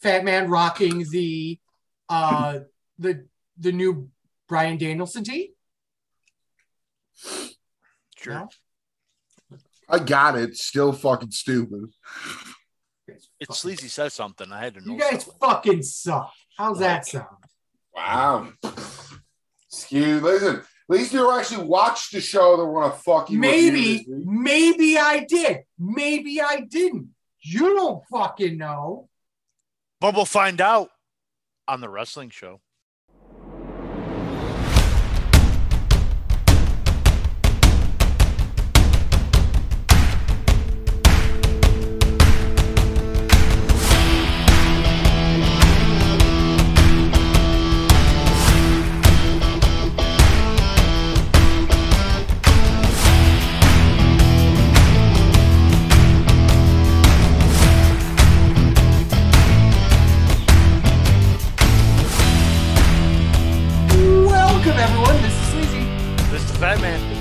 Fat Man rocking the new Bryan Danielson tee? Sure. No? I got it. Still fucking stupid. It's Sleazy says something. I had to know. You guys something. fucking suck. How's that sound? Wow. Listen. At least you actually watched the show that we're gonna fucking maybe I did. Maybe I didn't. You don't fucking know. But we'll find out on the wrestling show.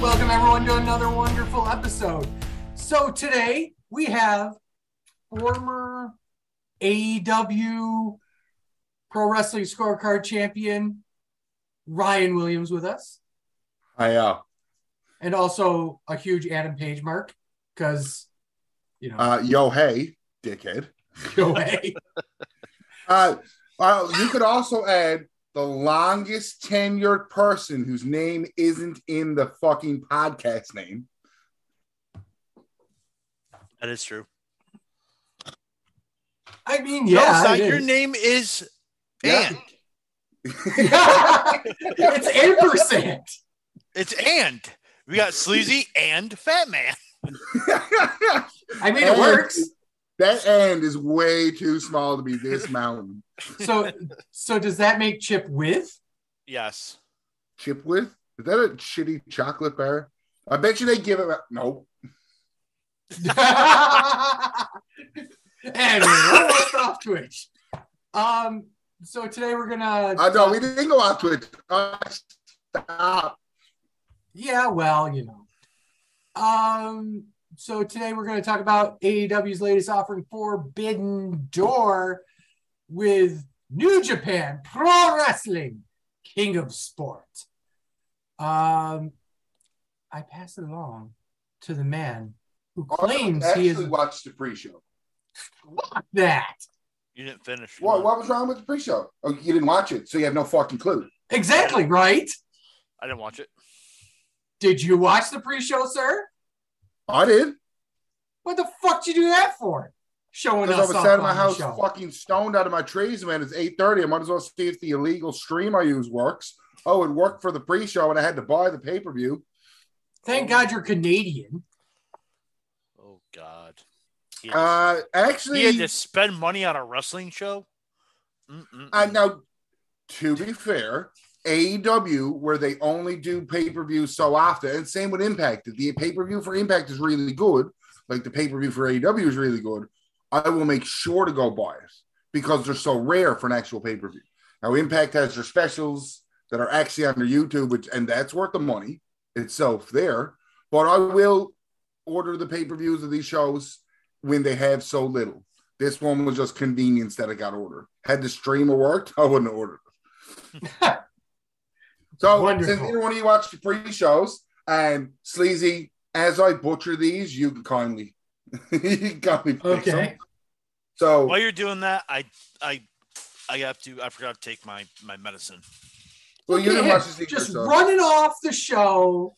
Welcome everyone to another wonderful episode. So today we have former AEW Pro Wrestling Scorecard champion Ryan Williams with us. Hi, and also a huge Adam Page mark because yo hey, dickhead. Yo hey. You could also add the longest tenured person whose name isn't in the fucking podcast name. That is true. I mean, yeah. No, your name is And. It's ampersand. It's and. We got Sleazy and Fat Man. I mean, it works. That and is way too small to be this mountain. So does that make Chip with? Yes. Chip with? Is that a shitty chocolate bar? I bet you they give it. Nope. Anyway, almost off Twitch. So today we're gonna. No, we didn't go off Twitch. Stop. Yeah, well, So today we're going to talk about AEW's latest offering, Forbidden Door, with New Japan Pro Wrestling, King of Sport. I pass it along to the man who claims he is. Watched the pre-show. Fuck that. You didn't finish. What was wrong with the pre-show? Oh, you didn't watch it, so you have no fucking clue. Exactly, right? I didn't watch it. Did you watch the pre-show, sir? I did. What the fuck did you do that for? Showing us. I was sat in my house fucking stoned out of my trees, man. It's 8:30. I might as well see if the illegal stream I use works. Oh, it worked for the pre-show, and I had to buy the pay-per-view. Thank God you're Canadian. Oh, God. Actually... He had to spend money on a wrestling show? Now, to be fair... AEW, where they only do pay-per-view so often, and same with Impact. The pay-per-view for Impact is really good, like the pay-per-view for AEW is really good. I will make sure to go buy it because they're so rare for an actual pay-per-view. Now, Impact has their specials that are actually on their YouTube, and that's worth the money itself there. But I will order the pay-per-views of these shows when they have so little. This one was just convenience that I got ordered. Had the streamer worked, I wouldn't have ordered it. So, wonderful. Since either one of you watched the pre-shows, and Sleazy, as I butcher these, you can kindly pick them. So while you're doing that, I forgot to take my medicine. Well, you didn't watch the just running off the show.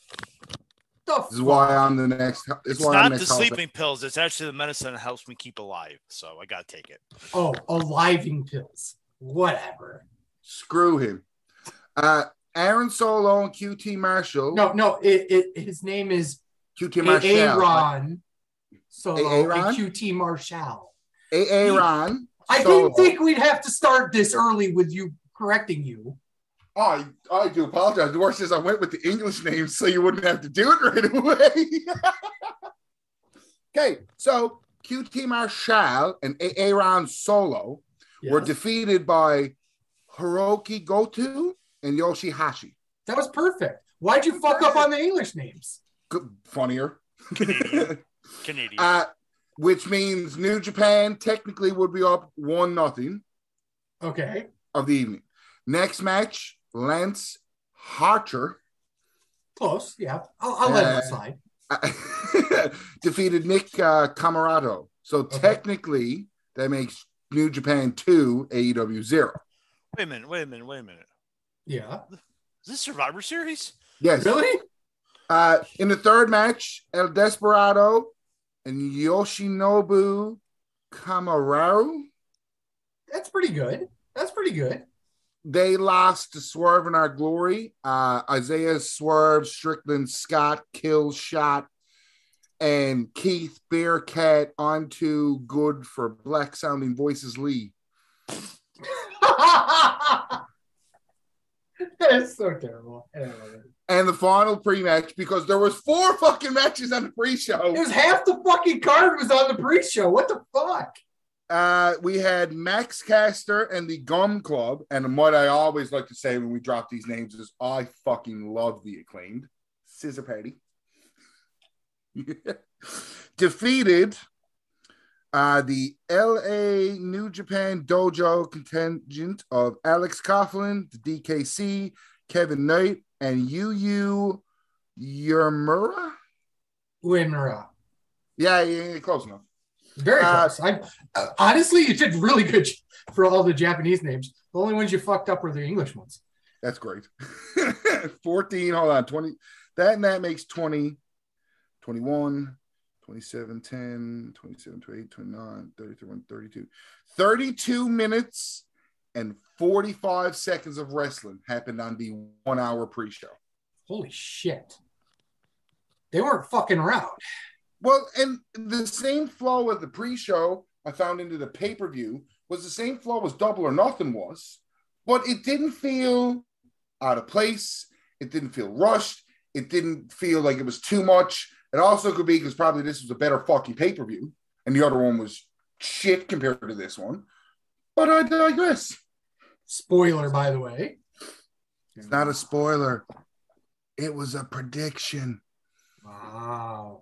This is why I'm the next. It's not the sleeping pills. It's actually the medicine that helps me keep alive. So I gotta take it. Oh, aliving pills. Whatever. Screw him. Aaron Solo and QT Marshall. No. His name is QT Marshall. Aaron Solo and QT Marshall. Aaron. I didn't think we'd have to start this early with you correcting you. Oh, I do apologize. The worst is I went with the English name so you wouldn't have to do it right away. Okay, so QT Marshall and Aaron Solo were defeated by Hiroki Goto and Yoshihashi. That was perfect. Why'd you fuck up on the English names? Funnier. Canadian. Which means New Japan technically would be up 1-0. Okay. of the evening. Next match, Lance Archer Close. Yeah. I'll let it slide. defeated Nick Camarado. So technically, that makes New Japan 2, AEW 0. Wait a minute. Yeah. Is this Survivor Series? Yes. Really? In the third match, El Desperado and Yoshinobu Kamaru. That's pretty good. They lost to Swerve in Our Glory. Isaiah Swerve, Strickland, Scott, Kill Shot, and Keith Bearcat on to good for Black Sounding Voices Lee. That's so terrible. I love it. And the final pre-match, because there was 4 fucking matches on the pre-show. It was half the fucking card was on the pre-show. What the fuck? We had Max Caster and the Gum Club. And what I always like to say when we drop these names is I fucking love the Acclaimed. Scissor Patty. Defeated the LA New Japan Dojo contingent of Alex Coughlin, the DKC, Kevin Knight, and Yu Uemura. Yeah, close enough. Very close. Honestly, you did really good for all the Japanese names. The only ones you fucked up were the English ones. That's great. 14, hold on, 20. That makes 20, 21, 27, 10, 27, 28, 29, 30, 31, 32. 32 minutes and 45 seconds of wrestling happened on the 1 hour pre-show. Holy shit. They weren't fucking around. Well, and the same flow of the pre-show I found into the pay-per-view was the same flow as Double or Nothing was, but it didn't feel out of place. It didn't feel rushed. It didn't feel like it was too much. It also could be because probably this was a better fucking pay-per-view and the other one was shit compared to this one. But I digress. Spoiler, by the way. It's not a spoiler. It was a prediction. Wow.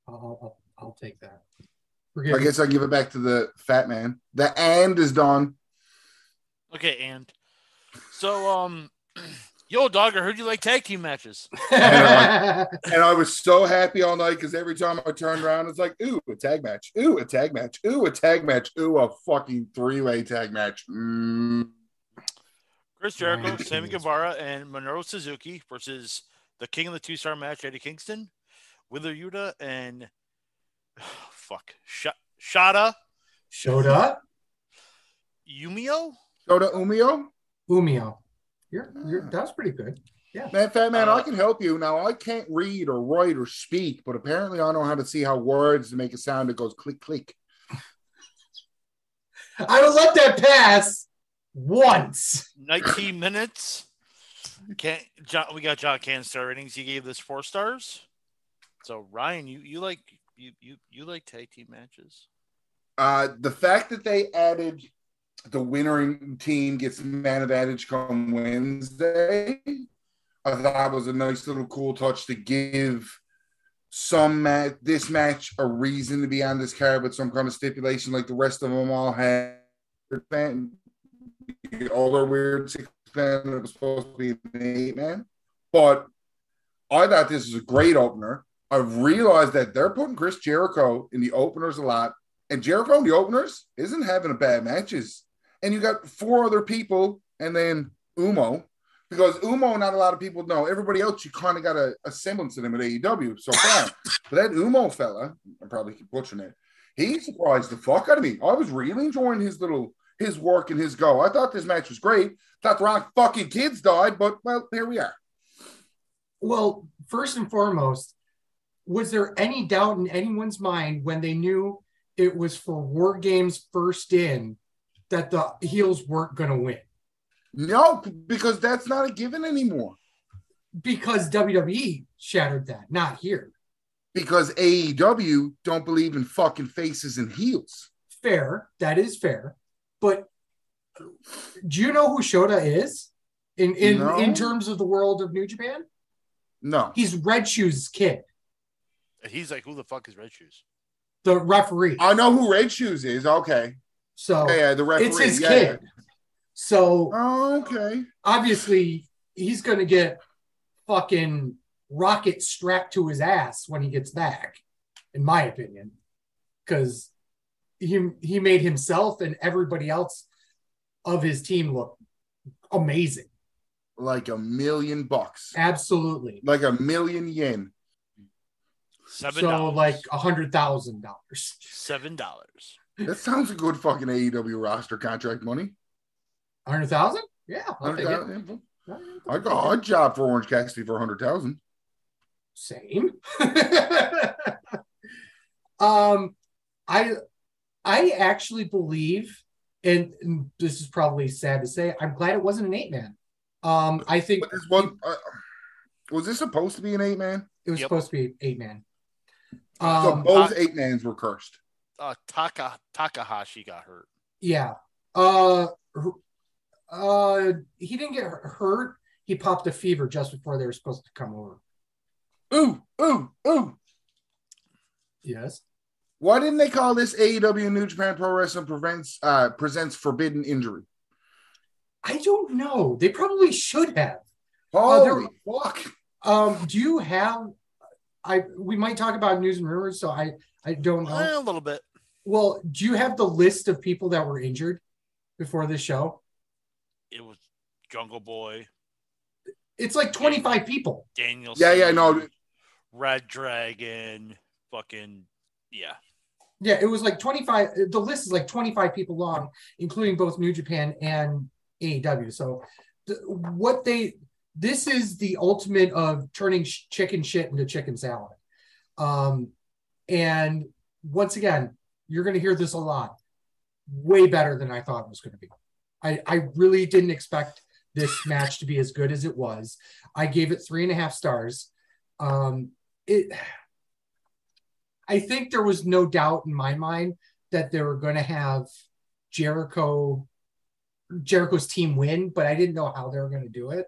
I'll take that. I guess I'll give it back to the fat man. The and is done. Okay, and so yo, dog, I heard you like tag team matches. And I was so happy all night because every time I turned around, it's like, ooh, a tag match. Ooh, a tag match. Ooh, a tag match. Ooh, a fucking 3-way tag match. Chris Jericho, Sammy Guevara, and Minoru Suzuki versus the King of the 2-Star match, Eddie Kingston, Wheeler Yuta, and Shota Umio. That was pretty good. Yeah, man, fat man, I can help you now. I can't read or write or speak, but apparently I know how to see how words make a sound that goes click click. I would let that pass once. 19 minutes. We got John Cann star ratings. He gave this 4 stars. So Ryan, you like tag team matches? The fact that they added the winning team gets man advantage come Wednesday, I thought was a nice little cool touch to give this match a reason to be on this card with some kind of stipulation, like the rest of them all had. All their weird 6-man, it was supposed to be an 8-man, but I thought this was a great opener. I've realized that they're putting Chris Jericho in the openers a lot, and Jericho in the openers isn't having a bad matches. And you got 4 other people, and then Umo, because Umo, not a lot of people know. Everybody else, you kind of got a semblance of him at AEW so far. But that Umo fella, I'm probably butchering it, he surprised the fuck out of me. I was really enjoying his work and his go. I thought this match was great. Thought the wrong fucking kids died, but, well, here we are. Well, first and foremost, was there any doubt in anyone's mind when they knew it was for War Games First In that the heels weren't going to win? No, because that's not a given anymore. Because WWE shattered that, not here. Because AEW don't believe in fucking faces and heels. Fair. That is fair. But do you know who Shota is in terms of the world of New Japan? No. He's Red Shoes' kid. He's like, who the fuck is Red Shoes? The referee. I know who Red Shoes is. Okay. So yeah, the referee. It's his kid. So okay. obviously he's going to get fucking rocket strapped to his ass when he gets back, in my opinion, because he made himself and everybody else of his team look amazing. Like $1 million. Absolutely. Like 1,000,000 yen. $7. So like $100,000. $7. That sounds a good fucking AEW roster contract money. 100,000? Yeah, I'll take it. I got a job for Orange Cassidy for 100,000. Same. I actually believe, and this is probably sad to say, I'm glad it wasn't an 8-man. I think but this one was this supposed to be an 8-man? It was supposed to be 8-man. So both 8-mans were cursed. Takahashi got hurt. Yeah. He didn't get hurt. He popped a fever just before they were supposed to come over. Ooh. Yes. Why didn't they call this AEW New Japan Pro Wrestling presents Forbidden Injury? I don't know. They probably should have. Holy fuck. Do you have we might talk about news and rumors, so I don't know. A little bit. Well, do you have the list of people that were injured before this show? It was Jungle Boy. It's like 25 people. Daniel. Yeah, no. Red Dragon. Fucking, yeah. Yeah, it was like 25. The list is like 25 people long, including both New Japan and AEW. So this is the ultimate of turning chicken shit into chicken salad. And once again, you're going to hear this a lot. Way better than I thought it was going to be. I really didn't expect this match to be as good as it was. I gave it 3.5 stars. I think there was no doubt in my mind that they were going to have Jericho's team win, but I didn't know how they were going to do it.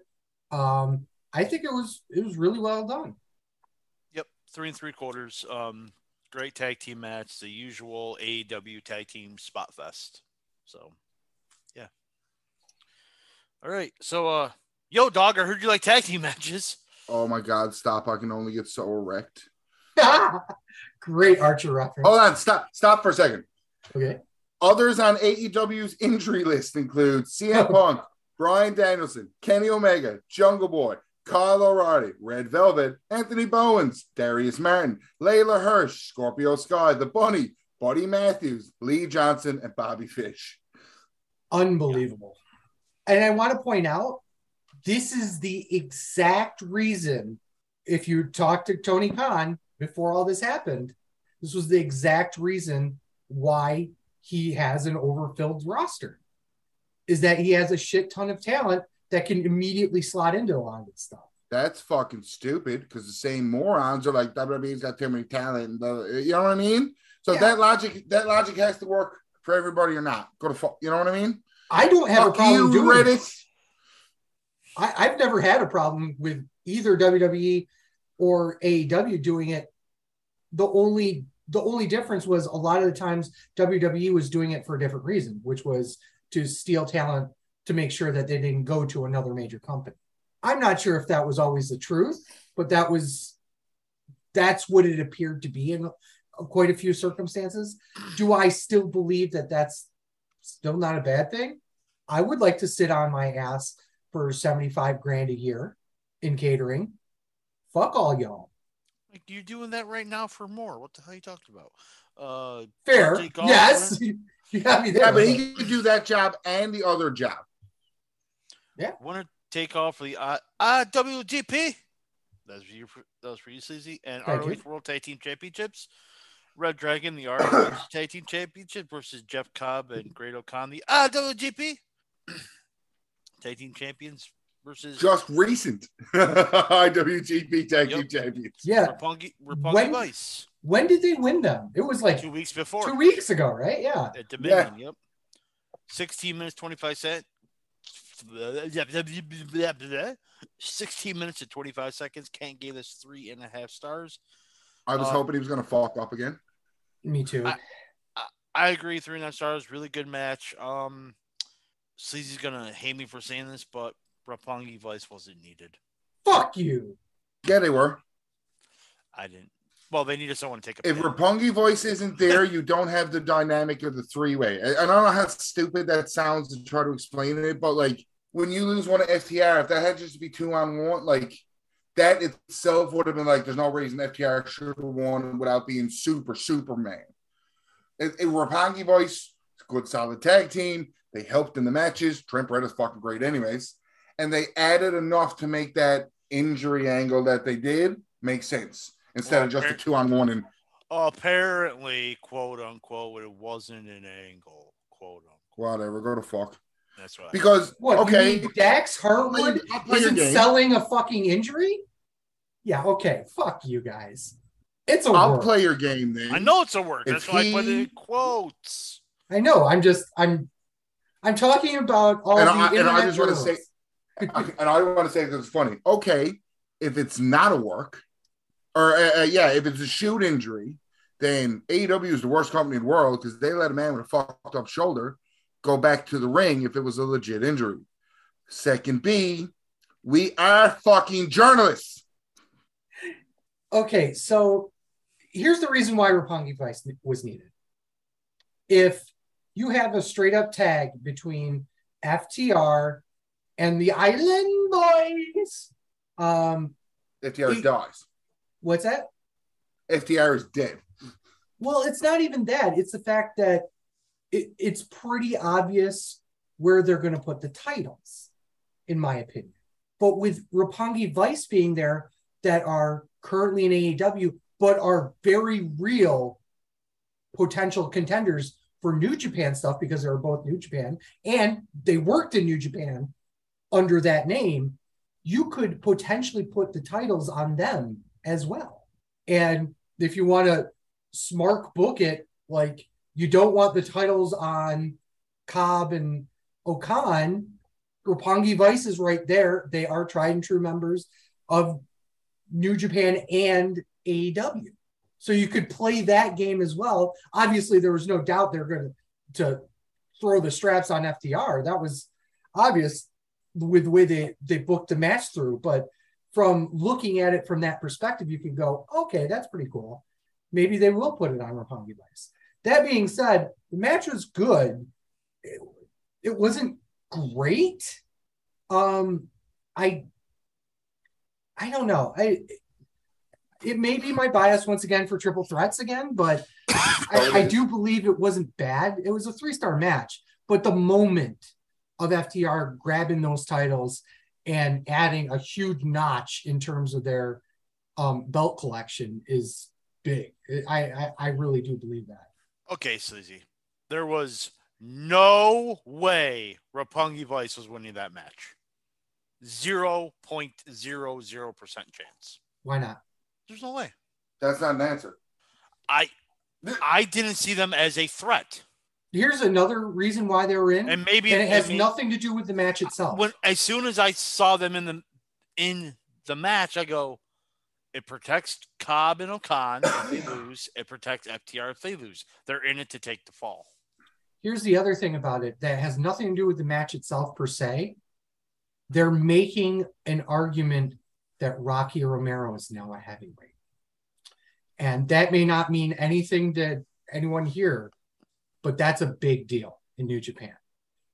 I think it was really well done. Yep, 3 3/4. Great tag team match, the usual AEW tag team spot fest. So, yeah. All right, so yo, dog, I heard you like tag team matches. Oh my God, stop! I can only get so erect. Great Archer reference. Hold on, stop for a second. Okay. Others on AEW's injury list include CM Punk, Bryan Danielson, Kenny Omega, Jungle Boy, Kyle O'Reilly, Red Velvet, Anthony Bowens, Darius Martin, Layla Hirsch, Scorpio Sky, The Bunny, Buddy Matthews, Lee Johnson, and Bobby Fish. Unbelievable. And I want to point out, this is the exact reason, if you talk to Tony Khan before all this happened, this was the exact reason why he has an overfilled roster, is that he has a shit ton of talent that can immediately slot into a lot of this stuff. That's fucking stupid, because the same morons are like, WWE's got too many talent. You know what I mean? So that logic has to work for everybody or not. Go to fuck. You know what I mean? I don't have a problem doing Reddit. it. I've never had a problem with either WWE or AEW doing it. The only difference was a lot of the times WWE was doing it for a different reason, which was to steal talent to make sure that they didn't go to another major company. I'm not sure if that was always the truth, but that's what it appeared to be in quite a few circumstances. Do I still believe that that's still not a bad thing? I would like to sit on my ass for $75,000 a year in catering. Fuck all y'all. Like, you're doing that right now for more. What the hell are you talking about? Fair. Yes. You got me there. Yeah, but he can do that job and the other job. Yeah. Want to take off for the IWGP? That was for you, Sleazy. And ROH World Tag Team Championships. Red Dragon, the ROH Tag Team Championship versus Jeff Cobb and Great O'Con, the IWGP Tag Team Champions versus just recent IWGP Tag Team Champions. Yeah. Roppongi Vice. When did they win them? It was like 2 weeks before. 2 weeks ago, right? Yeah. At Dominion, yep. 16 minutes, 25 seconds. 16 minutes and 25 seconds. Kent gave us 3.5 stars. I was hoping he was going to fuck up again. Me too. I agree. 3.5 stars. Really good match. Sleazy's gonna hate me for saying this, but Roppongi Vice wasn't needed. Fuck you. Yeah, they were. I didn't. Well, they needed someone to take a If pin. Roppongi Voice isn't there, you don't have the dynamic of the three-way. And I don't know how stupid that sounds to try to explain it, but like when you lose one of FTR, if that had just to be 2-on-1, like that itself would have been like, there's no reason FTR should have won without being Superman. Roppongi Voice, good solid tag team. They helped in the matches. Trent Retta's fucking great anyways. And they added enough to make that injury angle that they did make sense. Instead of just a 2-on-1 and apparently, quote unquote, it wasn't an angle, quote unquote. Whatever, go to fuck. That's right. Because you mean Dax Harwood isn't selling a fucking injury? Yeah, okay. Fuck you guys. It's a I'll work. play your game then. I know it's a work. That's why I put it in quotes. I know. I'm talking about all and the and I just want to say and I want to say because it's funny. Okay, if it's not a work. Or, if it's a shoot injury, then AEW is the worst company in the world because they let a man with a fucked up shoulder go back to the ring if it was a legit injury. Second B, we are fucking journalists. Okay, so here's the reason why Roppongi Vice was needed. If you have a straight up tag between FTR and the Island Boys, FTR dies. What's that? FTR is dead. Well, it's not even that. It's the fact that it's pretty obvious where they're going to put the titles, in my opinion. But with Roppongi Vice being there that are currently in AEW, but are very real potential contenders for New Japan stuff because they're both New Japan and they worked in New Japan under that name, you could potentially put the titles on them as well. And if you want to smart book it, like you don't want the titles on Cobb and Okan, Roppongi Vice is right there. They are tried and true members of New Japan and AEW. So you could play that game as well. Obviously, there was no doubt they're going to throw the straps on FTR. That was obvious with the way they booked the match through. But from looking at it from that perspective, you can go, okay, that's pretty cool. Maybe they will put it on Roppongi Vice. That being said, the match was good. It wasn't great. I don't know. It may be my bias once again for triple threats again, but I do believe it wasn't bad. It was a 3-star match, but the moment of FTR grabbing those titles and adding a huge notch in terms of their belt collection is big. I really do believe that. Okay, Sleazy. There was no way Roppongi Vice was winning that match. 0.00% chance. Why not? There's no way. That's not an answer. I didn't see them as a threat. Here's another reason why they were in, and it has nothing to do with the match itself. As soon as I saw them in the match, I go, it protects Cobb and Okan if they lose. It protects FTR if they lose. They're in it to take the fall. Here's the other thing about it that has nothing to do with the match itself per se. They're making an argument that Rocky Romero is now a heavyweight. And that may not mean anything to anyone here, but that's a big deal in New Japan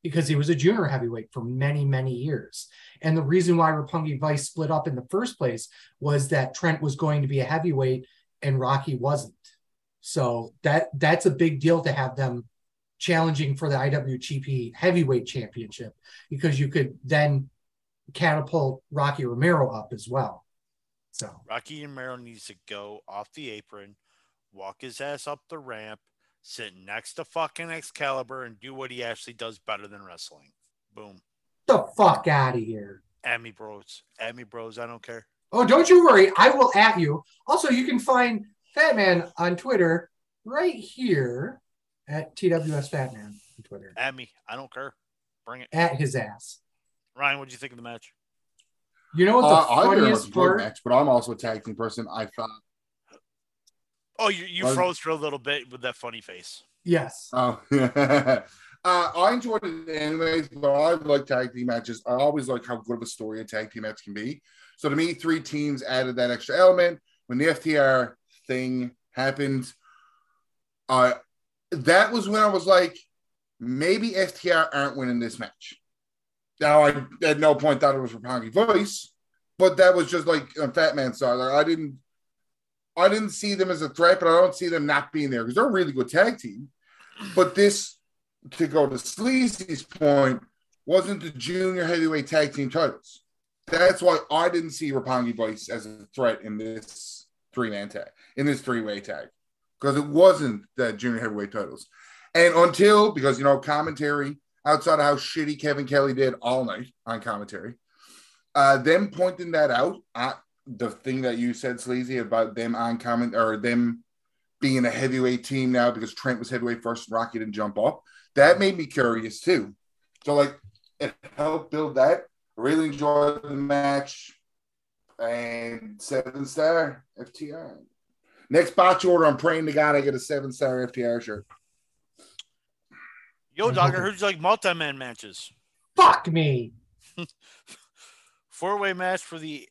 because he was a junior heavyweight for many, many years. And the reason why Roppongi Vice split up in the first place was that Trent was going to be a heavyweight and Rocky wasn't. So that's a big deal to have them challenging for the IWGP Heavyweight Championship because you could then catapult Rocky Romero up as well. So Rocky Romero needs to go off the apron, walk his ass up the ramp, sit next to fucking Excalibur, and do what he actually does better than wrestling. Boom. The fuck out of here. At me, bros. I don't care. Oh, don't you worry. I will at you. Also, you can find Fat Man on Twitter right here at TWS Fat Man on Twitter. At me. I don't care. Bring it. At his ass. Ryan, what did you think of the match? You know what the funniest part? Match, but I'm also a tag team person. I thought. Oh, you froze for a little bit with that funny face. Yes. Oh, I enjoyed it anyways, but I like tag team matches. I always like how good of a story a tag team match can be. So to me, 3 teams added that extra element. When the FTR thing happened, that was when I was like, maybe FTR aren't winning this match. Now, I at no point thought it was Roppongi Vice, but that was just like a Fat Man style. Like, I didn't see them as a threat, but I don't see them not being there because they're a really good tag team. But this, to go to Sleazy's point, wasn't the junior heavyweight tag team titles. That's why I didn't see Roppongi Vice as a threat in this 3-man tag, in this 3-way tag, because it wasn't the junior heavyweight titles. And until, because, commentary, outside of how shitty Kevin Kelly did all night on commentary, them pointing that out, the thing that you said, Sleazy, about them on comment, or them being a heavyweight team now because Trent was heavyweight first and Rocky didn't jump up, that made me curious too. So, like, it helped build that. I really enjoyed the match. And 7-star FTR. Next botch order, I'm praying to God I get a 7-star FTR shirt. Yo, dog, I heard you like multi-man matches. Fuck me. 4-way match for the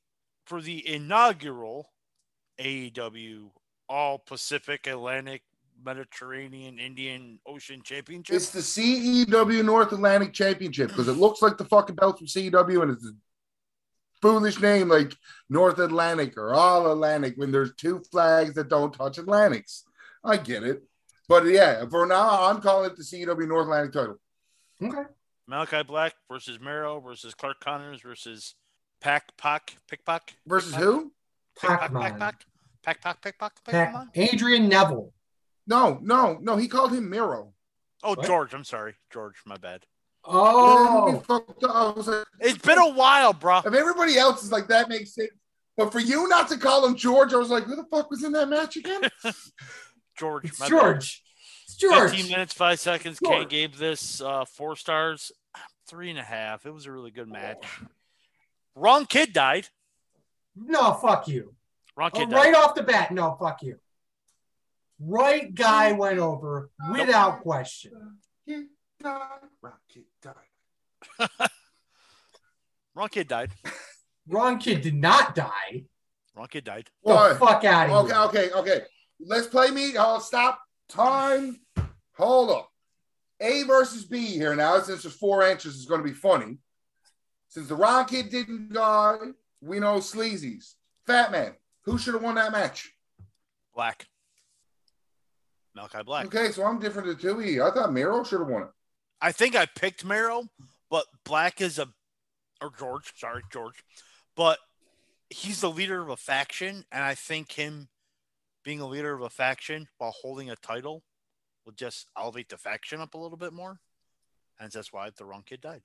inaugural AEW All Pacific, Atlantic, Mediterranean, Indian Ocean Championship. It's the CEW North Atlantic Championship because it looks like the fucking belt from CEW and it's a foolish name like North Atlantic or All Atlantic when there's 2 flags that don't touch Atlantics. I get it. But yeah, for now, I'm calling it the CEW North Atlantic title. Okay. Malachi Black versus Mero versus Clark Connors versus Pickpock. Versus who? Pac-Man. Adrian Neville. No. He called him Miro. Oh, What? George. I'm sorry. George, my bad. Oh. I was like, It's been a while, bro. if everybody else is like, that makes sense. But for you not to call him George, I was like, who the fuck was in that match again? George. It's George. It's George. 15 minutes, 5 seconds. George. Kane gave this 4 stars, 3.5. It was a really good match. Wrong kid died. No, fuck you. Wrong kid died. Right off the bat, no, fuck you. Right guy went over without question. Wrong kid died. Wrong kid did not die. Wrong kid died. The fuck out of here. Okay. Let's play me. Oh, stop. Time. Hold up. A versus B here now. Since there's 4 answers, it's going to be funny. Since the Ron Kid didn't die, we know Sleazy's. Fat Man. Who should have won that match? Black. Malachi Black. Okay, so I'm different than 2E. I thought Miro should have won it. I think I picked Mero, but Black is George. But he's the leader of a faction, and I think him being a leader of a faction while holding a title will just elevate the faction up a little bit more. And that's why the Wrong Kid died.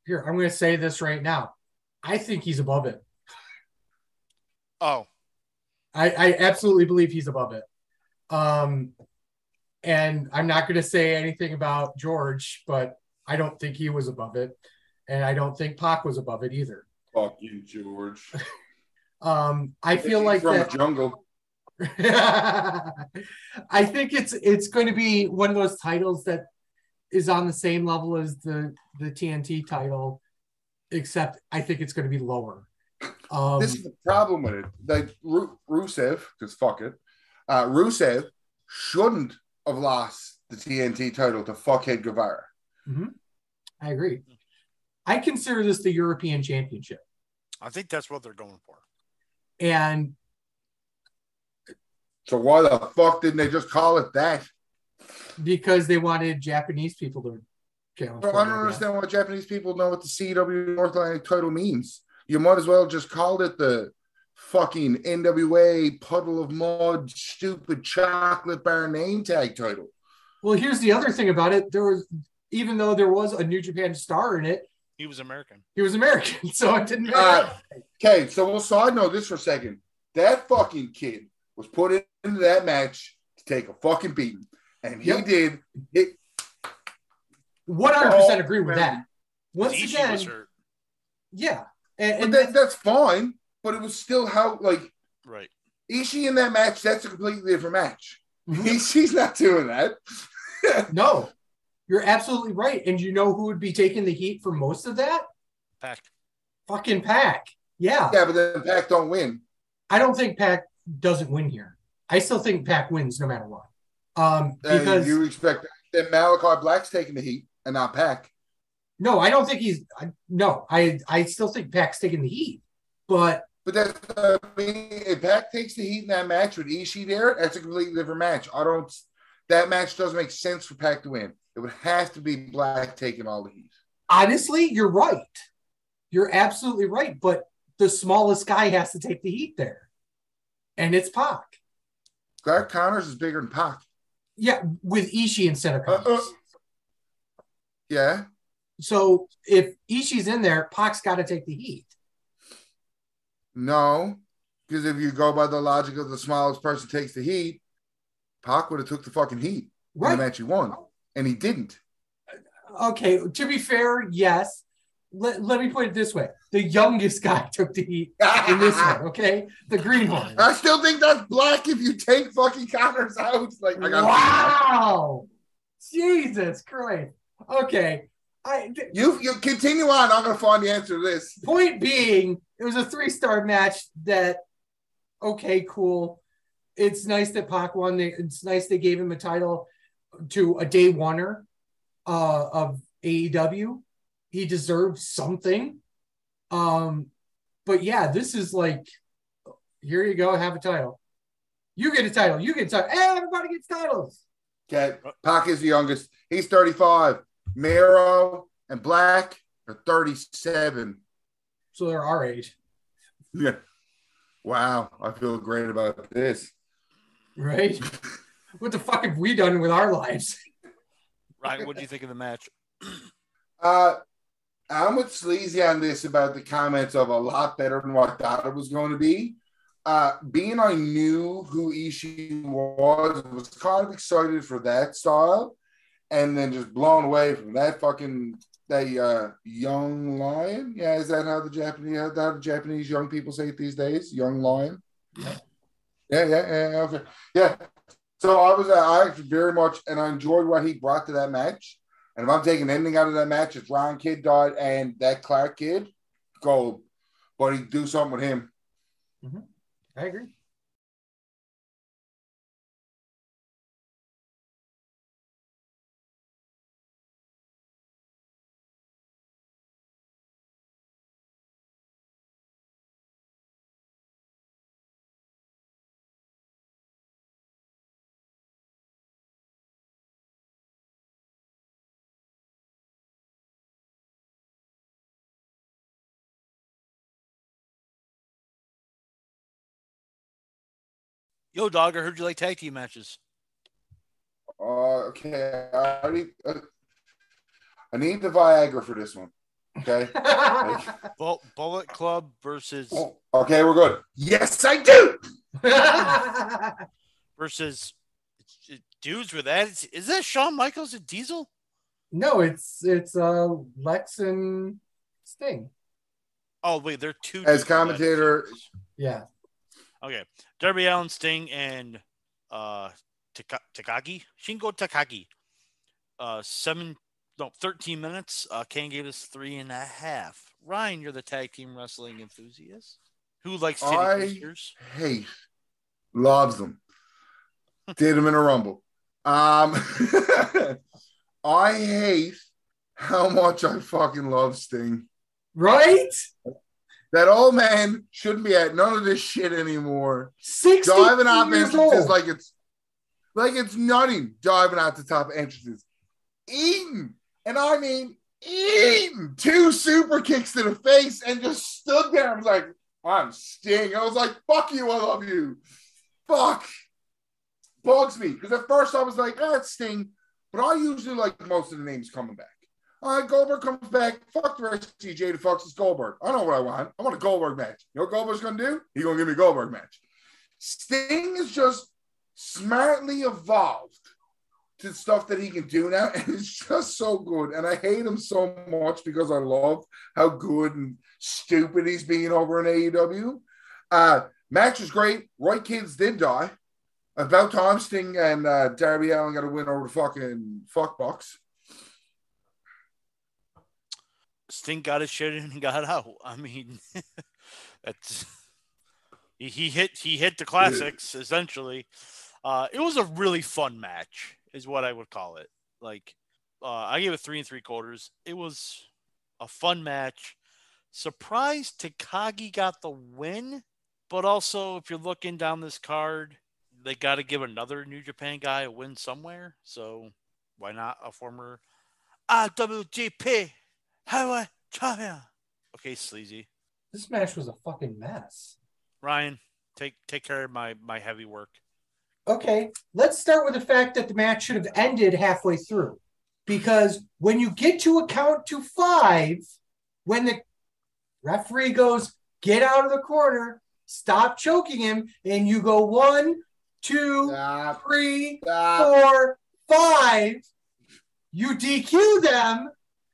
Here, I'm going to say this right now. I think he's above it. Oh. I absolutely believe he's above it. And I'm not going to say anything about George, but I don't think he was above it. And I don't think Pac was above it either. Fuck you, George. I feel like from that, the jungle. I think it's going to be one of those titles that is on the same level as the TNT title, except I think it's going to be lower. This is the problem with it. Like Rusev, because fuck it, Rusev shouldn't have lost the TNT title to fuckhead Guevara. Mm-hmm. I agree. I consider this the European Championship. I think that's what they're going for. And so why the fuck didn't they just call it that? Because they wanted Japanese people to challenge. I don't understand why Japanese people know what the CW North Atlantic title means. You might as well just call it the fucking NWA puddle of mud, stupid chocolate bar name tag title. Well, here's the other thing about it. Even though there was a New Japan star in it, he was American. So it didn't matter. Okay, so we'll side note this for a second. That fucking kid was put into that match to take a fucking beating. And he did it. 100% agree with that. Once Ishii again, was hurt. Yeah. And that's fine, but it was still how, like, right. Ishii in that match, that's a completely different match. Mm-hmm. Ishii's not doing that. No. You're absolutely right. And you know who would be taking the heat for most of that? Pac. Fucking Pac. Yeah. Yeah, but then Pac don't win. I don't think Pac doesn't win here. I still think Pac wins no matter what. Because you expect that Malachi Black's taking the heat and not Pac. No, I don't think he's. No, I still think Pac's taking the heat, but that's I mean, if Pac takes the heat in that match with Ishii there, that's a completely different match. That match doesn't make sense for Pac to win. It would have to be Black taking all the heat. Honestly, you're right. You're absolutely right. But the smallest guy has to take the heat there, and it's Pac. Clark Connors is bigger than Pac. Yeah, with Ishii instead of Connors. Yeah. So if Ishii's in there, Pac's got to take the heat. No, because if you go by the logic of the smallest person takes the heat, Pac would have took the fucking heat in the match he won, and he didn't. Okay, to be fair, yes. Let me put it this way. The youngest guy took the heat in this one, okay? The greenhorn. I still think that's Black if you take fucking Connors out. Like, wow. Jesus Christ. Okay. You continue on. I'm going to find the answer to this. Point being, it was a 3-star match that, okay, cool. It's nice that Pac won. It's nice they gave him a title to a day oneer of AEW. He deserves something. But yeah, this is like, here you go, have a title. You get a title. You get a title. Hey, everybody gets titles. Okay, Pac is the youngest. He's 35. Miro and Black are 37. So they're our age. Yeah. Wow. I feel great about this. Right? What the fuck have we done with our lives? Ryan, what do you think of the match? I'm with Sleazy on this about the comments of a lot better than what I thought it was going to be. Being I knew who Ishii was kind of excited for that style, and then just blown away from that young lion. Yeah, is that how the Japanese young people say it these days? Young lion. Yeah. Okay. Yeah. So I actually very much, and I enjoyed what he brought to that match. And if I'm taking anything out of that match, it's Ron Kidd died and that Clark kid, gold. But he do something with him. Mm-hmm. I agree. Yo, dog, I heard you like tag team matches. Okay. I need the Viagra for this one. Okay. Bullet Club versus. Oh, okay, we're good. Yes, I do. Versus dudes with that. Is that Shawn Michaels and Diesel? No, it's Lex and Sting. Oh wait, they're two. As commentator. Yeah. Okay, Darby Allin, Sting, and Takagi, Shingo Takagi. 13 minutes. Kane gave us 3.5. Ryan, you're the tag team wrestling enthusiast who likes titty boosters. Loves them. Did them in a rumble. I hate how much I fucking love Sting. Right? That old man shouldn't be at none of this shit anymore. 60 diving off entrances old. like it's nothing. Diving out the top entrances, eating, and I mean eating 2 super kicks to the face, and just stood there. I was like, I'm Sting. I was like, fuck you, I love you. Fuck, bugs me because at first I was like, oh, it's Sting, but I usually like most of the names coming back. All right, Goldberg comes back. Fuck the rest of TJ. The fuck's is Goldberg. I know what I want. I want a Goldberg match. You know what Goldberg's going to do? He's going to give me a Goldberg match. Sting is just smartly evolved to stuff that he can do now, and it's just so good. And I hate him so much because I love how good and stupid he's being over in AEW. Match was great. Roy Kids did die. About time Sting and Darby Allin got a win over the fucking fuckbox. Sting got his shit in and got out. I mean, that's he hit the classics essentially. It was a really fun match, is what I would call it. Like, I gave it 3 3/4. It was a fun match. Surprised Takagi got the win, but also if you're looking down this card, they got to give another New Japan guy a win somewhere. So why not a former IWGP Heavyweight Champion? Okay, Sleazy. This match was a fucking mess. Ryan, take care of my heavy work. Okay, let's start with the fact that the match should have ended halfway through. Because when you get to a count to 5, when the referee goes, get out of the corner, stop choking him, and you go 1, 2, 3, 4, 5, you DQ them,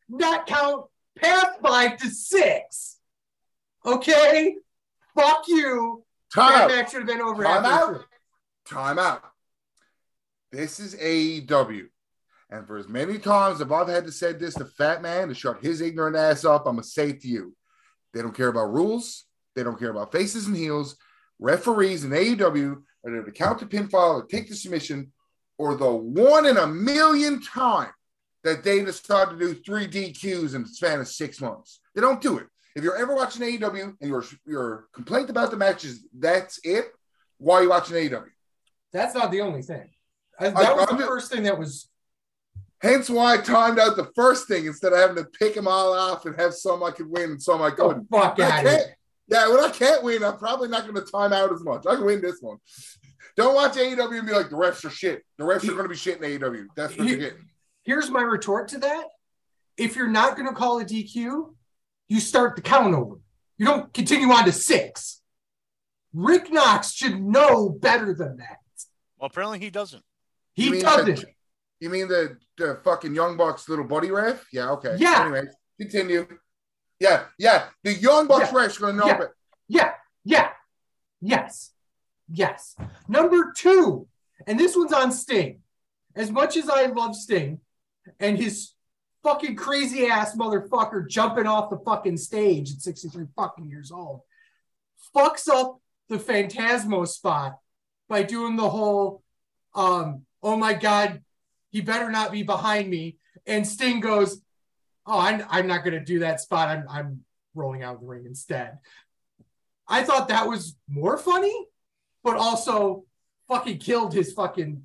not count past 5 to 6. Okay? Fuck you. That match should have been over halfway through. Time out. This is AEW. And for as many times as I've had to say this to Fat Man to shut his ignorant ass up, I'm going to say it to you. They don't care about rules. They don't care about faces and heels. Referees in AEW are there to count the pinfall or take the submission, or the 1 in a million time that they decide to do 3 DQs in the span of 6 months. They don't do it. If you're ever watching AEW and your complaint about the matches, that's it, why are you watching AEW? That's not the only thing. That was the first thing that was. Hence why I timed out the first thing instead of having to pick them all off and have some I could win and some I couldn't. Oh, fuck out of here. Yeah, when I can't win, I'm probably not going to time out as much. I can win this one. Don't watch AEW and be like, the refs are shit. The refs are going to be shit in AEW. That's what you're getting. Here's my retort to that. If you're not going to call a DQ, you start the count over. You don't continue on to 6. Rick Knox should know better than that. Well, apparently he doesn't. He doesn't. You mean the fucking Young Bucks little buddy ref? Yeah, okay. Yeah. Anyway, continue. Yeah. The Young Bucks ref's going to know it. Yes. Number 2, and this one's on Sting. As much as I love Sting and his fucking crazy ass motherfucker jumping off the fucking stage at 63 fucking years old, fucks up the Phantasmo spot by doing the whole, oh my God, he better not be behind me. And Sting goes, oh, I'm not going to do that spot. I'm rolling out of the ring instead. I thought that was more funny, but also fucking killed his fucking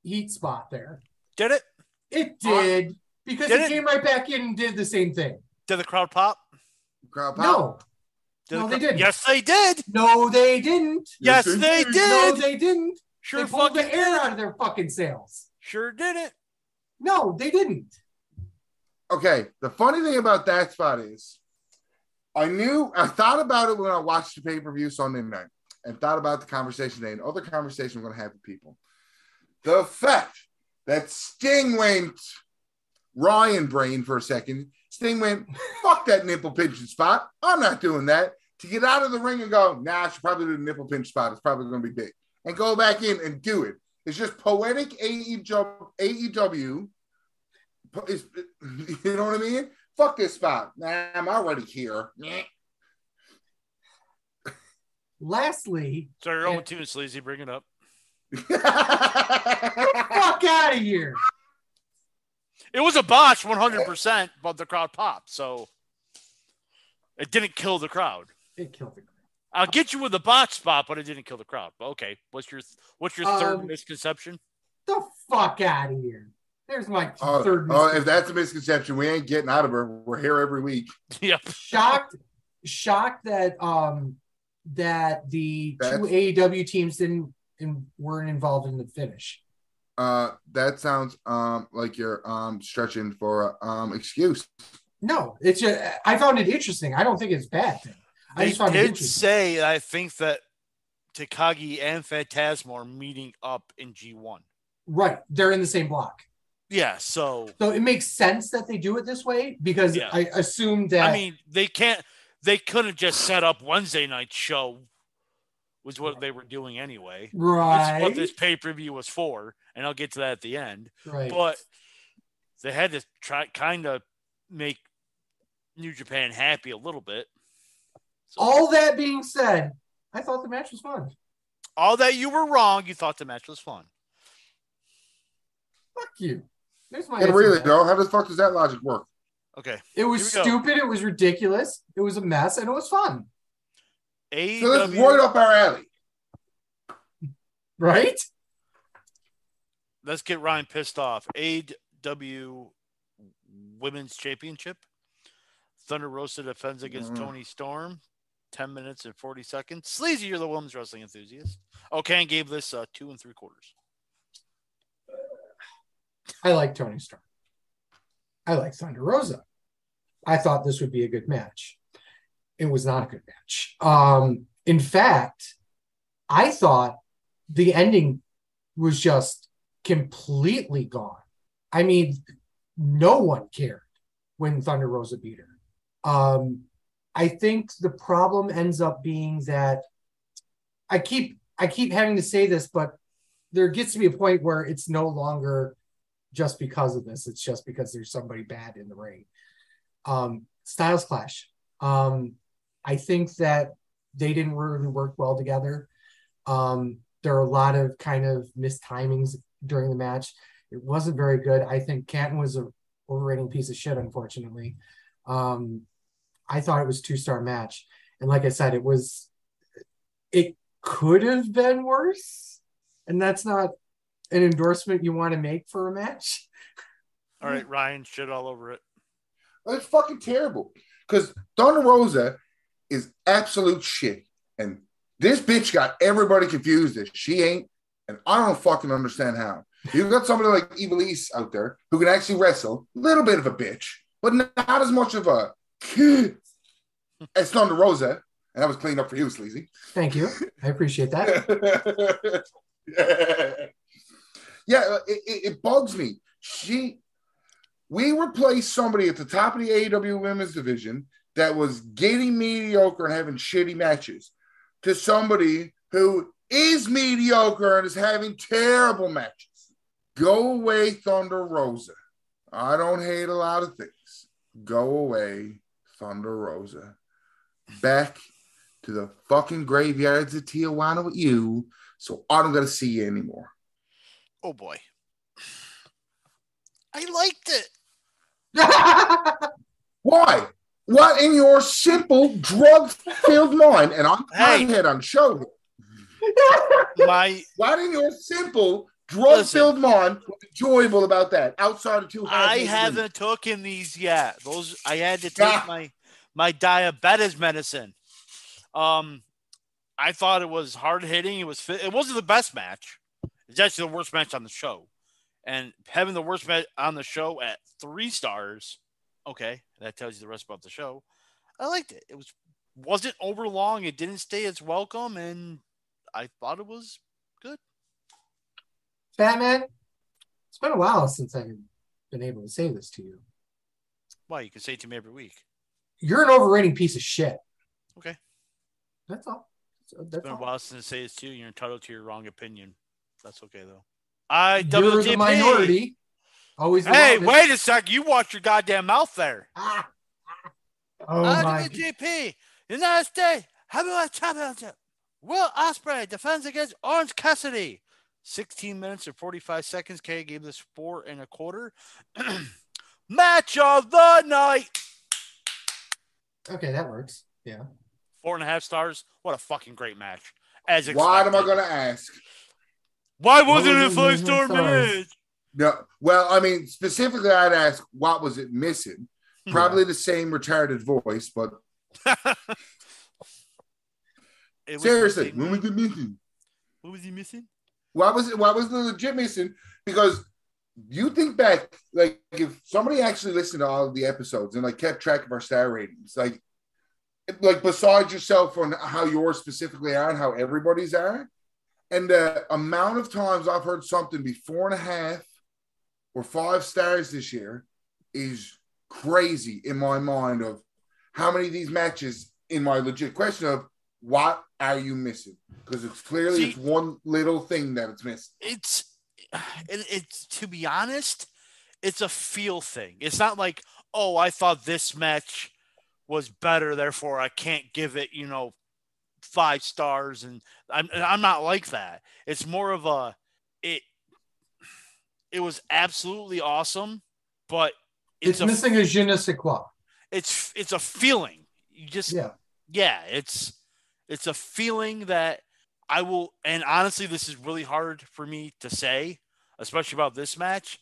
heat spot there. Did it? It did. Because he came right back in and did the same thing. Did the crowd pop? No. No, they didn't. Yes, they did. No, they didn't. Yes, they did. No, they didn't. Sure, they pulled the air out of their fucking sails. Sure did it. No, they didn't. Okay, the funny thing about that spot is I thought about it when I watched the pay-per-view Sunday night and thought about the conversation today and other conversation I'm going to have with people. The fact that Sting went Ryan brain for a second. Sting went, fuck that nipple pinching spot. I'm not doing that. To get out of the ring and go, nah, I should probably do the nipple pinch spot. It's probably going to be big. And go back in and do it. It's just poetic AEW. You know what I mean? Fuck this spot. Nah, I'm already here. Lastly. Sorry, you're 0-2, Sleazy. Bring it up. Get the fuck out of here. It was a botch 100%, but the crowd popped. So it didn't kill the crowd. It killed the crowd. I'll get you with the botch spot, but it didn't kill the crowd. But okay, what's your third misconception? The fuck out of here. There's my third misconception. Oh, if that's a misconception, we ain't getting out of her. We're here every week. Yep. Shocked that the two AEW teams weren't involved in the finish. That sounds like you're stretching for excuse. No, it's just, I found it interesting. I don't think it's a bad thing. I just found it interesting. Say I think that Takagi and Phantasmo are meeting up in G1. Right, they're in the same block. Yeah, so it makes sense that they do it this way because I assume that. I mean, they couldn't just set up Wednesday night show. Was what they were doing anyway. Right. That's what this pay-per-view was for, and I'll get to that at the end. Right. But they had to try kind of make New Japan happy a little bit. So, all that being said, I thought the match was fun. All that you were wrong, you thought the match was fun. Fuck you. There's my really, though. How the fuck does that logic work? Okay. It was stupid. It was ridiculous. It was a mess, and it was fun. AEW... So that's right up our alley. Right? Let's get Ryan pissed off. AEW Women's Championship. Thunder Rosa defends against Toni Storm. 10 minutes and 40 seconds. Sleazy, you're the women's wrestling enthusiast. Okay, and gave this 2 3/4. I like Toni Storm. I like Thunder Rosa. I thought this would be a good match. It was not a good match. In fact, I thought the ending was just completely gone. I mean, no one cared when Thunder Rosa beat her. I think the problem ends up being that I keep having to say this, but there gets to be a point where it's no longer just because of this. It's just because there's somebody bad in the ring. Styles clash. I think that they didn't really work well together. There are a lot of kind of mistimings during the match. It wasn't very good. I think Canton was an overrating piece of shit, unfortunately. I thought it was a 2-star match. And like I said, it could have been worse. And that's not an endorsement you want to make for a match. All right, Ryan, shit all over it. It's fucking terrible. Because Thunder Rosa is absolute shit. And this bitch got everybody confused that she ain't. And I don't fucking understand how. You've got somebody like Ivelisse out there who can actually wrestle. A little bit of a bitch, but not as much of a as Thunder Rosa. And that was cleaned up for you, Sleazy. Thank you. I appreciate that. Yeah, it bugs me. We replaced somebody at the top of the AEW women's division that was getting mediocre and having shitty matches to somebody who is mediocre and is having terrible matches. Go away, Thunder Rosa. I don't hate a lot of things. Go away, Thunder Rosa. Back to the fucking graveyards of Tijuana with you, so I don't got to see you anymore. Oh, boy. I liked it. Why? What in your simple drug-filled mind, and I'm head on show what in your simple drug-filled mind was enjoyable about that outside of 2 I haven't taken these yet. I had to take my diabetes medicine. I thought it was hard-hitting. It wasn't the best match. It's actually the worst match on the show. And having the worst match on the show at 3 stars, okay, that tells you the rest about the show. I liked it. It wasn't over long. It didn't stay as welcome, and I thought it was good. Batman, it's been a while since I've been able to say this to you. Why? You can say it to me every week. You're an overrating piece of shit. Okay. That's all. It's been a while since I say this to you. You're entitled to your wrong opinion. That's okay, though. You're the minority. Always. Hey, wait a sec. You watch your goddamn mouth there. Oh, my. NJPW, United States Heavyweight Championship. Will Ospreay defends against Orange Cassidy. 16 minutes and 45 seconds. K gave this 4 1/4. Match of the night. Okay, that works. Yeah. 4.5 stars. What a fucking great match. As expected. What am I going to ask? Why wasn't it a 5-star match? No. Well, I mean, specifically, I'd ask, what was it missing? Probably the same retarded voice, but seriously, what was it missing? What was he missing? What was the legit missing? Because you think back, like if somebody actually listened to all of the episodes and like kept track of our star ratings, like besides yourself on how yours specifically are and how everybody's are, and the amount of times I've heard something be 4.5 or 5 stars this year is crazy in my mind of how many of these matches in my legit question of what are you missing? Because it's clearly it's one little thing that it's missing. It's to be honest, it's a feel thing. It's not like, oh, I thought this match was better. Therefore, I can't give it, 5 stars. And I'm not like that. It's more of it was absolutely awesome, but it's missing a je ne sais quoi. It's a feeling. You just it's a feeling that I will. And honestly, this is really hard for me to say, especially about this match.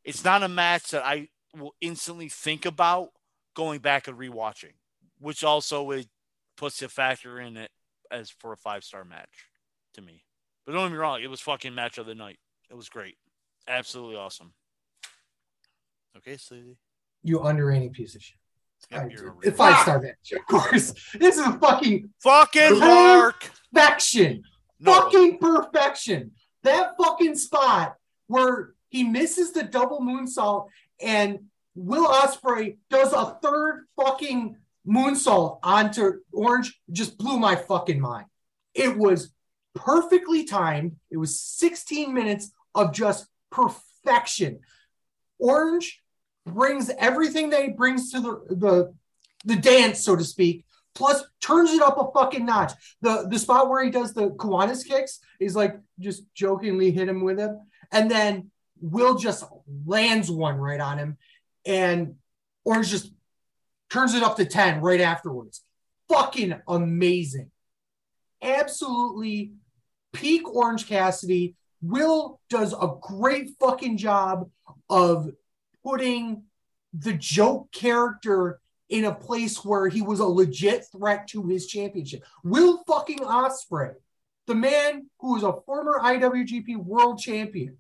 It's not a match that I will instantly think about going back and rewatching, which also puts a factor in it as for a 5-star match to me. But don't get me wrong, it was fucking match of the night. It was great. Absolutely awesome. Okay, Sleazy. You underrated piece of shit. Yep, a 5-star match, of course. This is a fucking Mark. Perfection. No. Fucking perfection. That fucking spot where he misses the double moonsault and Will Ospreay does a third fucking moonsault onto Orange just blew my fucking mind. It was perfectly timed. It was 16 minutes of just perfection. Orange brings everything that he brings to the dance, so to speak, plus turns it up a fucking notch. The spot where he does the Kiwanis kicks is like just jokingly hit him with it. And then Will just lands one right on him. And Orange just turns it up to 10 right afterwards. Fucking amazing. Absolutely peak Orange Cassidy. Will does a great fucking job of putting the joke character in a place where he was a legit threat to his championship. Will fucking Ospreay, the man who is a former IWGP World Champion,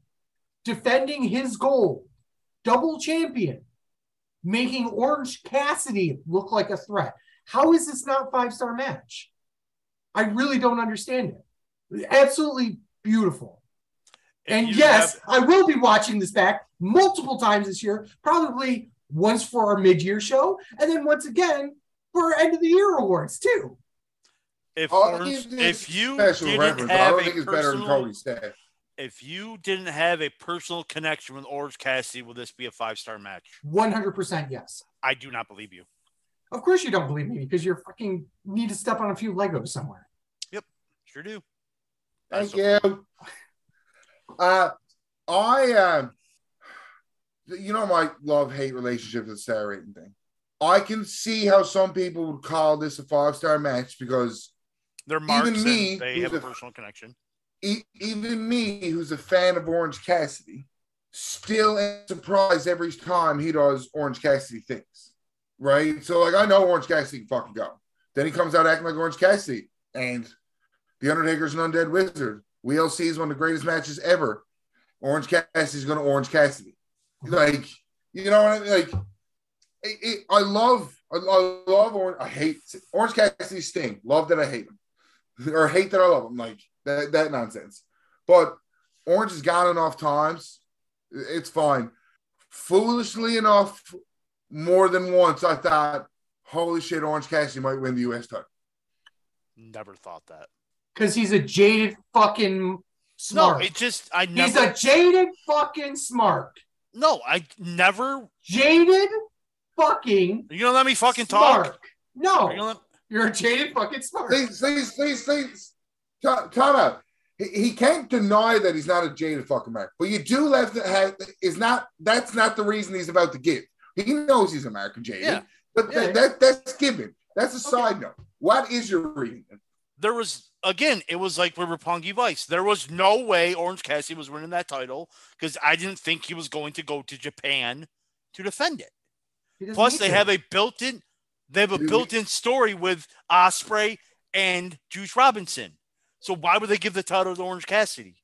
defending his gold, double champion, making Orange Cassidy look like a threat. How is this not a 5-star match? I really don't understand it. Absolutely beautiful. And yes, I will be watching this back multiple times this year, probably once for our mid-year show, and then once again for our end-of-the-year awards, too. If you didn't have if you didn't have a personal connection with Orange Cassidy, will this be a 5-star match? 100% yes. I do not believe you. Of course you don't believe me, because you're fucking need to step on a few Legos somewhere. Yep, sure do. Thank you. My love-hate relationship with the star rating thing. I can see how some people would call this a 5-star match because they're marks and they have a personal connection. Even me, who's a fan of Orange Cassidy, still am surprised every time he does Orange Cassidy things. Right? So, I know Orange Cassidy can fucking go. Then he comes out acting like Orange Cassidy. And The Undertaker's an undead wizard. WLC is one of the greatest matches ever. Orange Cassidy's going to Orange Cassidy. Like, you know what I mean? I love Orange. I hate Orange Cassidy's Sting. Love that I hate him. Or hate that I love him. Like, that nonsense. But Orange has gone enough times. It's fine. Foolishly enough, more than once, I thought, holy shit, Orange Cassidy might win the U.S. title. Never thought that. Because he's a jaded fucking smart. No, He's a jaded fucking smart. No, I never. Jaded fucking. Are you gonna let me fucking smart. Talk? No. You're a jaded fucking smart. Please. Time out. He can't deny that he's not a jaded fucking American. But you do left that's not the reason he's about to give. He knows he's American jaded. Yeah. But that's given. That's a side note. What is your reading? There was, again, it was like with Roppongi Vice. There was no way Orange Cassidy was winning that title because I didn't think he was going to go to Japan to defend it. Plus, they have a built-in story with Ospreay and Juice Robinson. So why would they give the title to Orange Cassidy?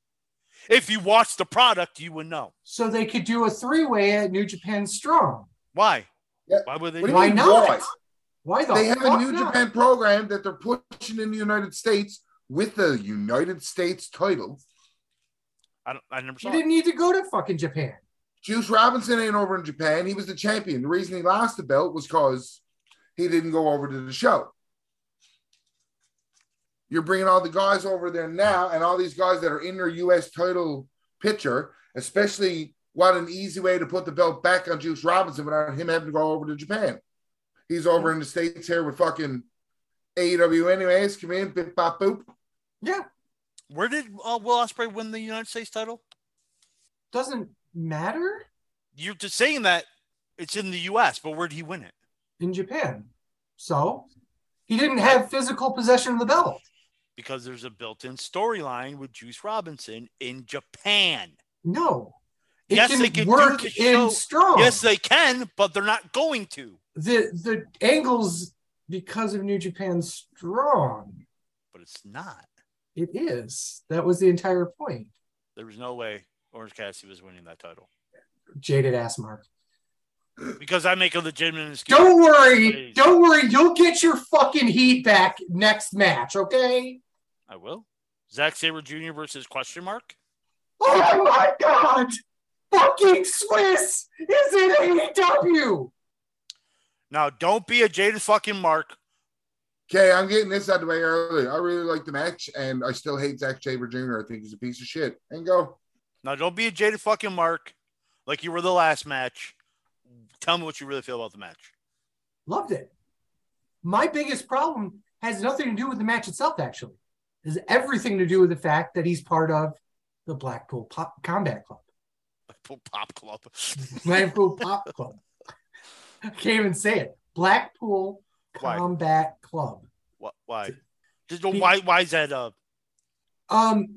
If you watch the product, you would know. So they could do a 3-way at New Japan Strong. Why? Yeah. Why would they? Why not? Why they have a New Japan program that they're pushing in the United States with the United States title. I never saw. You didn't need to go to fucking Japan. Juice Robinson ain't over in Japan. He was the champion. The reason he lost the belt was because he didn't go over to the show. You're bringing all the guys over there now, and all these guys that are in their U.S. title picture, especially what an easy way to put the belt back on Juice Robinson without him having to go over to Japan. He's over in the States here with fucking AEW anyways. Come in, bip, bop, boop. Yeah. Where did Will Ospreay win the United States title? Doesn't matter. You're just saying that it's in the U.S., but where did he win it? In Japan. So he didn't have physical possession of the belt. Because there's a built-in storyline with Juice Robinson in Japan. No. Yes, they can work do the show. in Strong. Yes, they can, but they're not going to. The angles because of New Japan Strong. But it's not. It is. That was the entire point. There was no way Orange Cassidy was winning that title. Jaded ass Mark. Because I make a legitimate excuse. Don't worry. Don't worry. You'll get your fucking heat back next match, okay? I will. Zack Sabre Jr. versus question mark? Oh my God! Fucking Swiss is in AEW! Now, don't be a jaded fucking Mark. Okay, I'm getting this out of the way early. I really like the match, and I still hate Zack Sabre Jr. I think he's a piece of shit. And go. Now, don't be a jaded fucking Mark like you were the last match. Tell me what you really feel about the match. Loved it. My biggest problem has nothing to do with the match itself, actually. It has everything to do with the fact that he's part of the Blackpool Combat Club. Blackpool Pop Club. Blackpool Pop Club. I can't even say it. Blackpool Combat Club. Why? Why is that?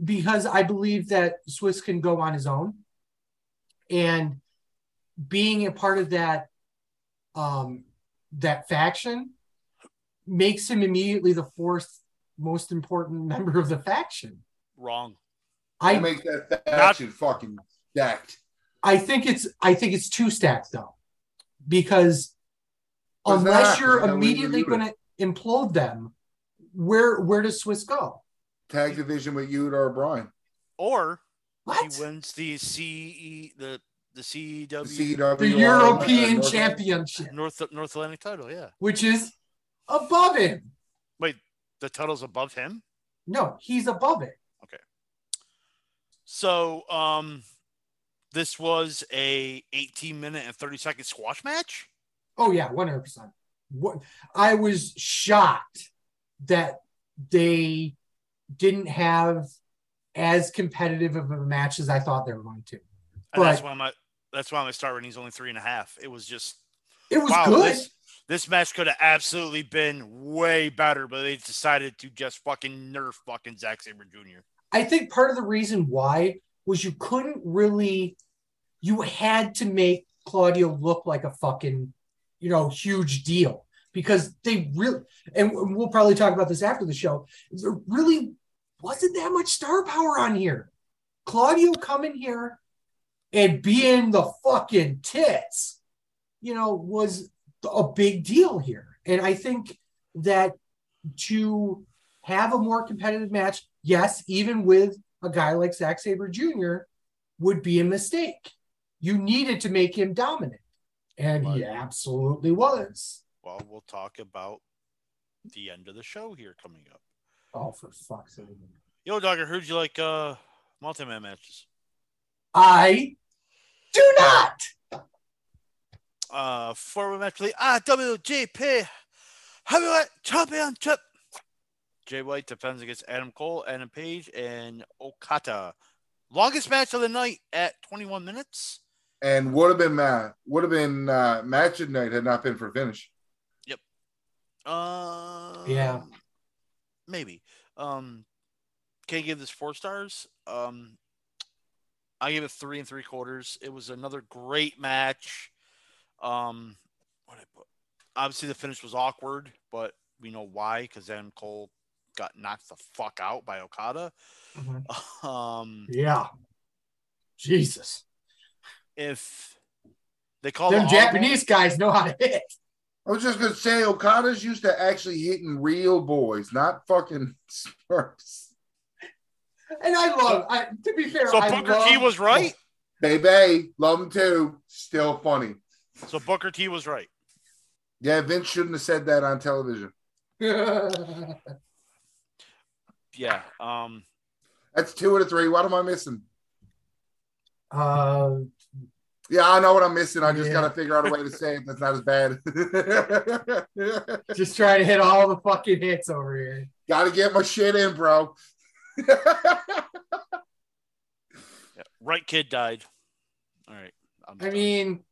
Because I believe that Swiss can go on his own, and being a part of that that faction makes him immediately the fourth most important member of the faction. Wrong. I make that faction fucking stacked. I think it's too stacked though, because unless you're immediately going to implode them, where does Swiss go? Tag division with you or Brian, or what? He wins the CEW, the European Championship, North Atlantic title, yeah, which is above him. Wait, the title's above him? No, he's above it. Okay. So, this was a 18-minute and 30-second squash match? Oh, yeah, 100%. I was shocked that they didn't have as competitive of a match as I thought they were going to. And that's why my star rating is only 3.5. It was good. This match could have absolutely been way better, but they decided to just fucking nerf fucking Zack Sabre Jr. I think part of the reason why was you had to make Claudio look like a fucking, huge deal, because they really, and we'll probably talk about this after the show, there really wasn't that much star power on here. Claudio coming here and being the fucking tits, was a big deal here. And I think that to have a more competitive match, yes, even with a guy like Zack Sabre Jr., would be a mistake. You needed to make him dominant. And he absolutely was. Well, we'll talk about the end of the show here coming up. Oh, for fuck's sake. Yo, Dog, I heard you like multi-man matches. I do not. Four-way match for the IWGP Heavyweight Championship. Jay White defends against Adam Cole, Adam Page, and Okada. Longest match of the night at 21 minutes. And would have been match of night had not been for finish. Yep. Yeah. Maybe. Can I give this 4 stars? I gave it 3 3/4. It was another great match. What I put? Obviously, the finish was awkward, but we know why, because Adam Cole got knocked the fuck out by Okada. Mm-hmm. Yeah. Jesus. If they call them Japanese guys know how to hit. I was just gonna say Okada's used to actually hitting real boys, not fucking Smurfs. And to be fair, so Booker T was right. Baby, love him too. Still funny. So Booker T was right. Yeah, Vince shouldn't have said that on television. Yeah. That's 2 out of 3. What am I missing? Yeah, I know what I'm missing. I just got to figure out a way to say it that's not as bad. Just trying to hit all the fucking hits over here. Got to get my shit in, bro. Right kid died. All right. I mean,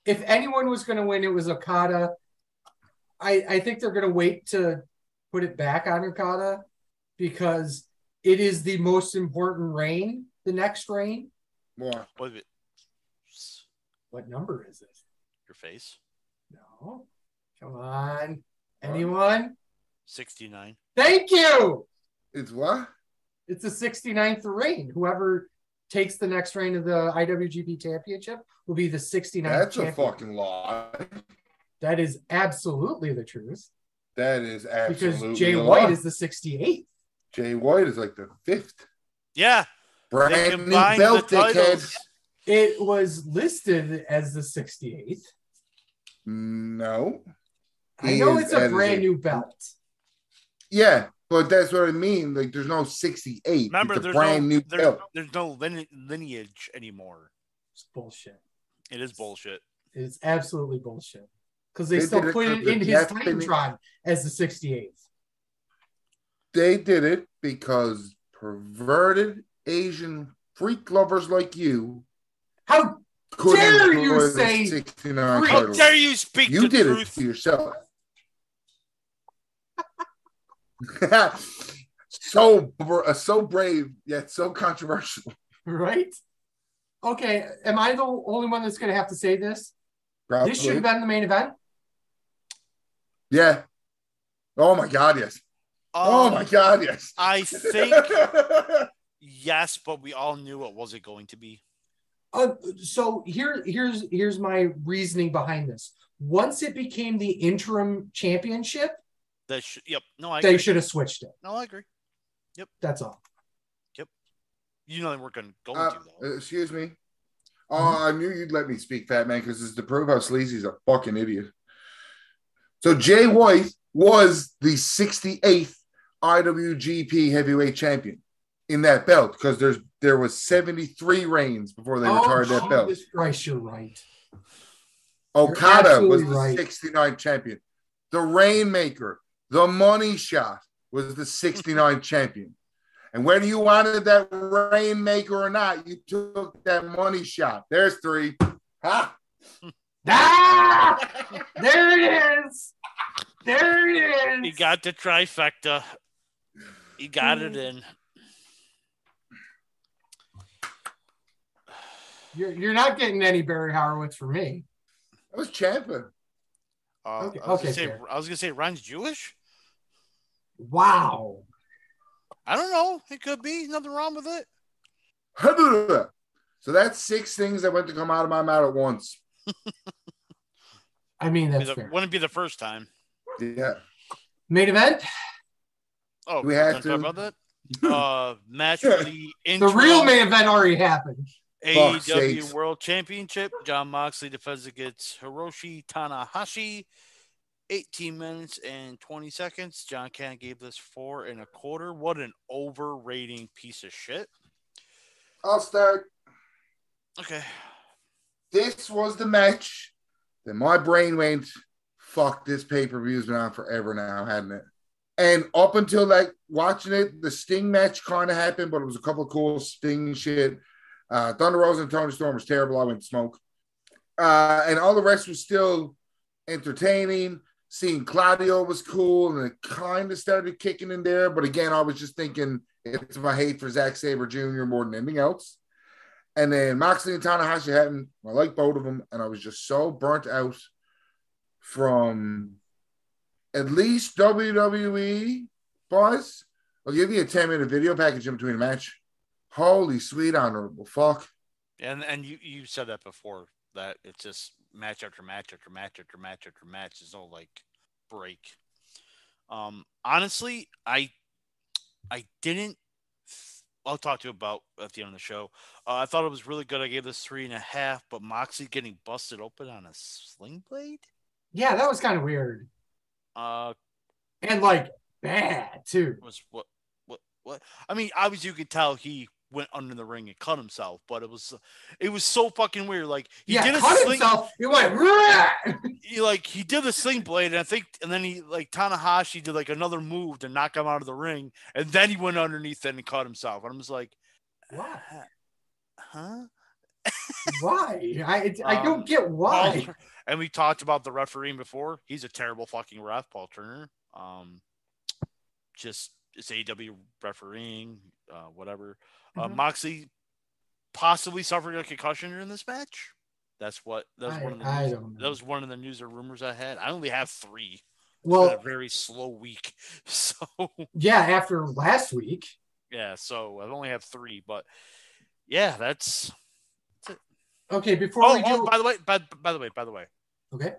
if anyone was going to win, it was Okada. I think they're going to wait to put it back on Okada because it is the most important reign, the next reign. More. What number is it? Your face? No. Come on. Anyone? 69. Thank you. It's what? It's the 69th reign. Whoever takes the next reign of the IWGP Championship will be the 69th That's champion. A fucking lie. That is absolutely the truth. That is absolutely because Jay White is the 68th. Jay White is like the 5th. Yeah. Brand new belt, dickhead. It was listed as the 68th. No. I know it's a brand new belt. Yeah, but that's what I mean. Like, there's no 68. Remember, it's a brand new belt. There's no lineage anymore. It's bullshit. It is bullshit. It's absolutely bullshit. Because they still put it in his Titantron as the 68th. They did it because perverted Asian freak lovers like you. How dare you say 69 How titles. dare you speak you the did truth? it to yourself. so brave yet so controversial. Right? Okay, am I the only one that's going to have to say this? Probably. This should have been the main event? Yeah. Oh my God, yes. Oh my God, yes. I think yes, but we all knew it wasn't going to be. So here's my reasoning behind this. Once it became the interim championship, They should have switched it. No, I agree. Yep. That's all. Yep. You know they weren't going to though. Excuse me. I knew you'd let me speak, Fat Man, because it's to prove how Sleazy's a fucking idiot. So Jay White was the 68th IWGP Heavyweight Champion in that belt because there was 73 reigns before they retired that belt. Jesus Christ, you're right. Okada was the 69th champion. The Rainmaker, the Money Shot, was the 69th champion. And whether you wanted that Rainmaker or not, you took that Money Shot. There's 3. Ha! There it is. There it is. He got the trifecta. He got it in. You're not getting any Barry Horowitz for me. That was Ciampa. I was gonna say Ryan's Jewish. Wow. I don't know. It could be. Nothing wrong with it. So that's 6 things that went to come out of my mouth at once. I mean, that's fair. Wouldn't be the first time. Yeah. Main event? Oh, we have to talk about that. Match for the intro. The real main event already happened. AEW World Championship. Jon Moxley defends against Hiroshi Tanahashi. 18 minutes and 20 seconds. John Cannon gave this 4 1/4. What an overrating piece of shit. I'll start. Okay. This was the match that my brain went, fuck, this pay-per-view's been on forever now, hadn't it? And up until like watching it, the Sting match kind of happened, but it was a couple of cool Sting shit. Thunder Rosa and Tony Storm was terrible. I went to smoke. And all the rest was still entertaining. Seeing Claudio was cool, and it kind of started kicking in there. But again, I was just thinking it's my hate for Zack Sabre Jr. more than anything else. And then Moxley and Tanahashi happened. I like both of them, and I was just so burnt out from at least WWE, boys. I'll give you a 10-minute video package in between a match. Holy sweet honorable fuck. And you said that before, that it's just match after match after match after match after match. There's no like break. Honestly, I didn't. I'll talk to you about at the end of the show. I thought it was really good. I gave this 3.5, but Moxley getting busted open on a sling blade. Yeah, that was kind of weird. And like bad too. Was what? I mean, obviously you could tell he went under the ring and cut himself. But it was so fucking weird. Like he did cut himself. It went. He did the sling blade, and then he like Tanahashi did like another move to knock him out of the ring, and then he went underneath it and cut himself. And I'm just like, why? Huh? Why? I don't get why. And we talked about the refereeing before. He's a terrible fucking ref, Paul Turner. Just it's AEW refereeing, whatever. Moxley possibly suffered a concussion in this match. That was one of the news or rumors I had. I only have 3. It's been a very slow week. So yeah, after last week. Yeah, so I've only have 3, but yeah, that's it. Okay, before we do. By the way. Okay.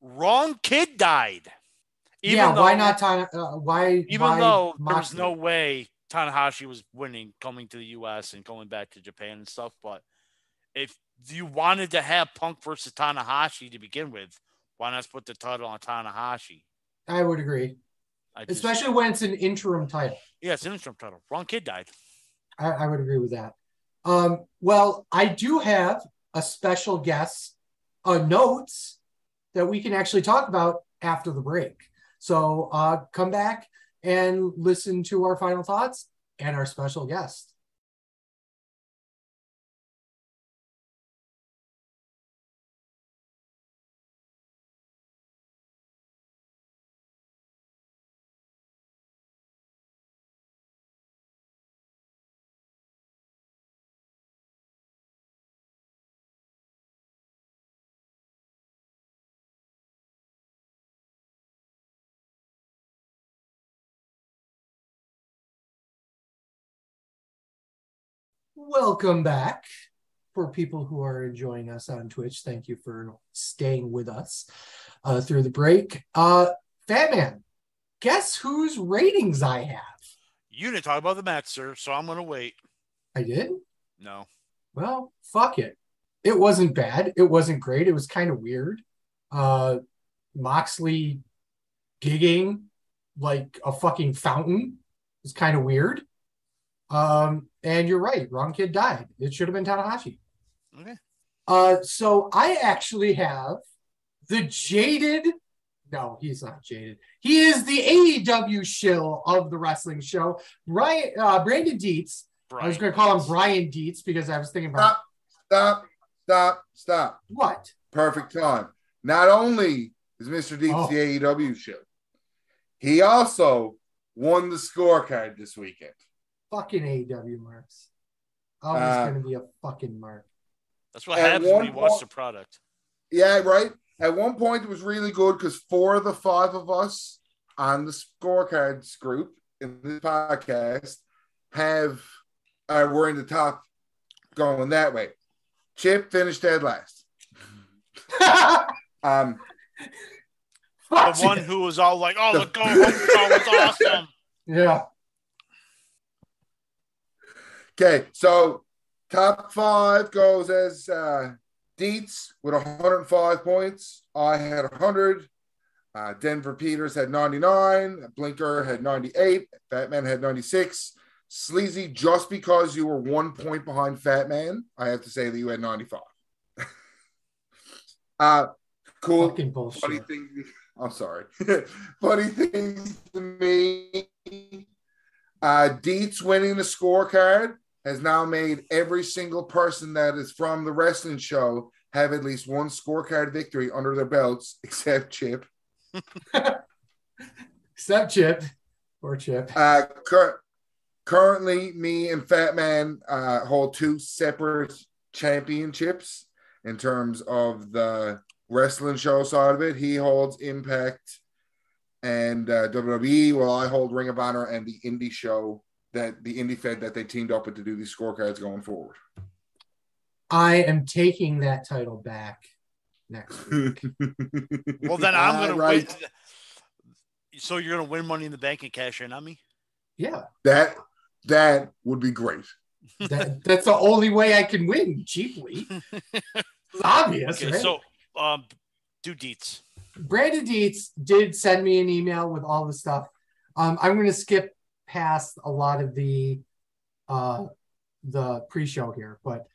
Wrong kid died. Why not why? Even though there was no way Tanahashi was winning coming to the U.S. and going back to Japan and stuff, but if you wanted to have Punk versus Tanahashi to begin with, why not put the title on Tanahashi? I would agree. Especially when it's an interim title. Yeah, it's an interim title. Wrong kid died. I would agree with that. Well, I do have a special guest notes that we can actually talk about after the break. So come back and listen to our final thoughts and our special guest. Welcome back. For people who are enjoying us on Twitch, thank you for staying with us through the break. Fat Man, guess whose ratings I have? You didn't talk about the match, sir, so I'm going to wait. I did? No. Well, fuck it. It wasn't bad. It wasn't great. It was kind of weird. Moxley gigging like a fucking fountain was kind of weird. And you're right. Wrong kid died. It should have been Tanahashi. Okay. So I actually have the jaded. No, he's not jaded. He is the AEW shill of the wrestling show. Brandon Dietz. I was going to call him Brian Dietz because I was thinking about. Stop. What? Perfect time. Not only is Mr. Dietz the AEW shill, he also won the scorecard this weekend. Fucking AEW marks. Always going to be a fucking mark. That's what happens when you watch the product. Yeah, right. At one point, it was really good because 4 of the 5 of us on the scorecards group in this podcast were in the top going that way. Chip finished dead last. The one who was all like, "Oh, the go home show was awesome." Yeah. Okay, so top 5 goes as Dietz with 105 points. I had 100. Denver Peters had 99. Blinker had 98. Fatman had 96. Sleazy, just because you were 1 point behind Fatman, I have to say that you had 95. Cool. Fucking bullshit. Funny thing. I'm sorry. Funny things to me. Dietz winning the scorecard has now made every single person that is from the wrestling show have at least one scorecard victory under their belts, except Chip. Except Chip. Or Chip. Currently, me and Fat Man hold 2 separate championships in terms of the wrestling show side of it. He holds Impact and WWE, while I hold Ring of Honor and the indie show, that the indie fed that they teamed up with to do these scorecards going forward. I am taking that title back next week. Well, then I'm going to win. So you're going to win Money in the Bank and cash in on me? Yeah. That would be great. That's the only way I can win cheaply. It's obvious, okay, right? So, do Dietz. Brandon Dietz did send me an email with all the stuff. I'm going to skip past a lot of the the pre-show here, but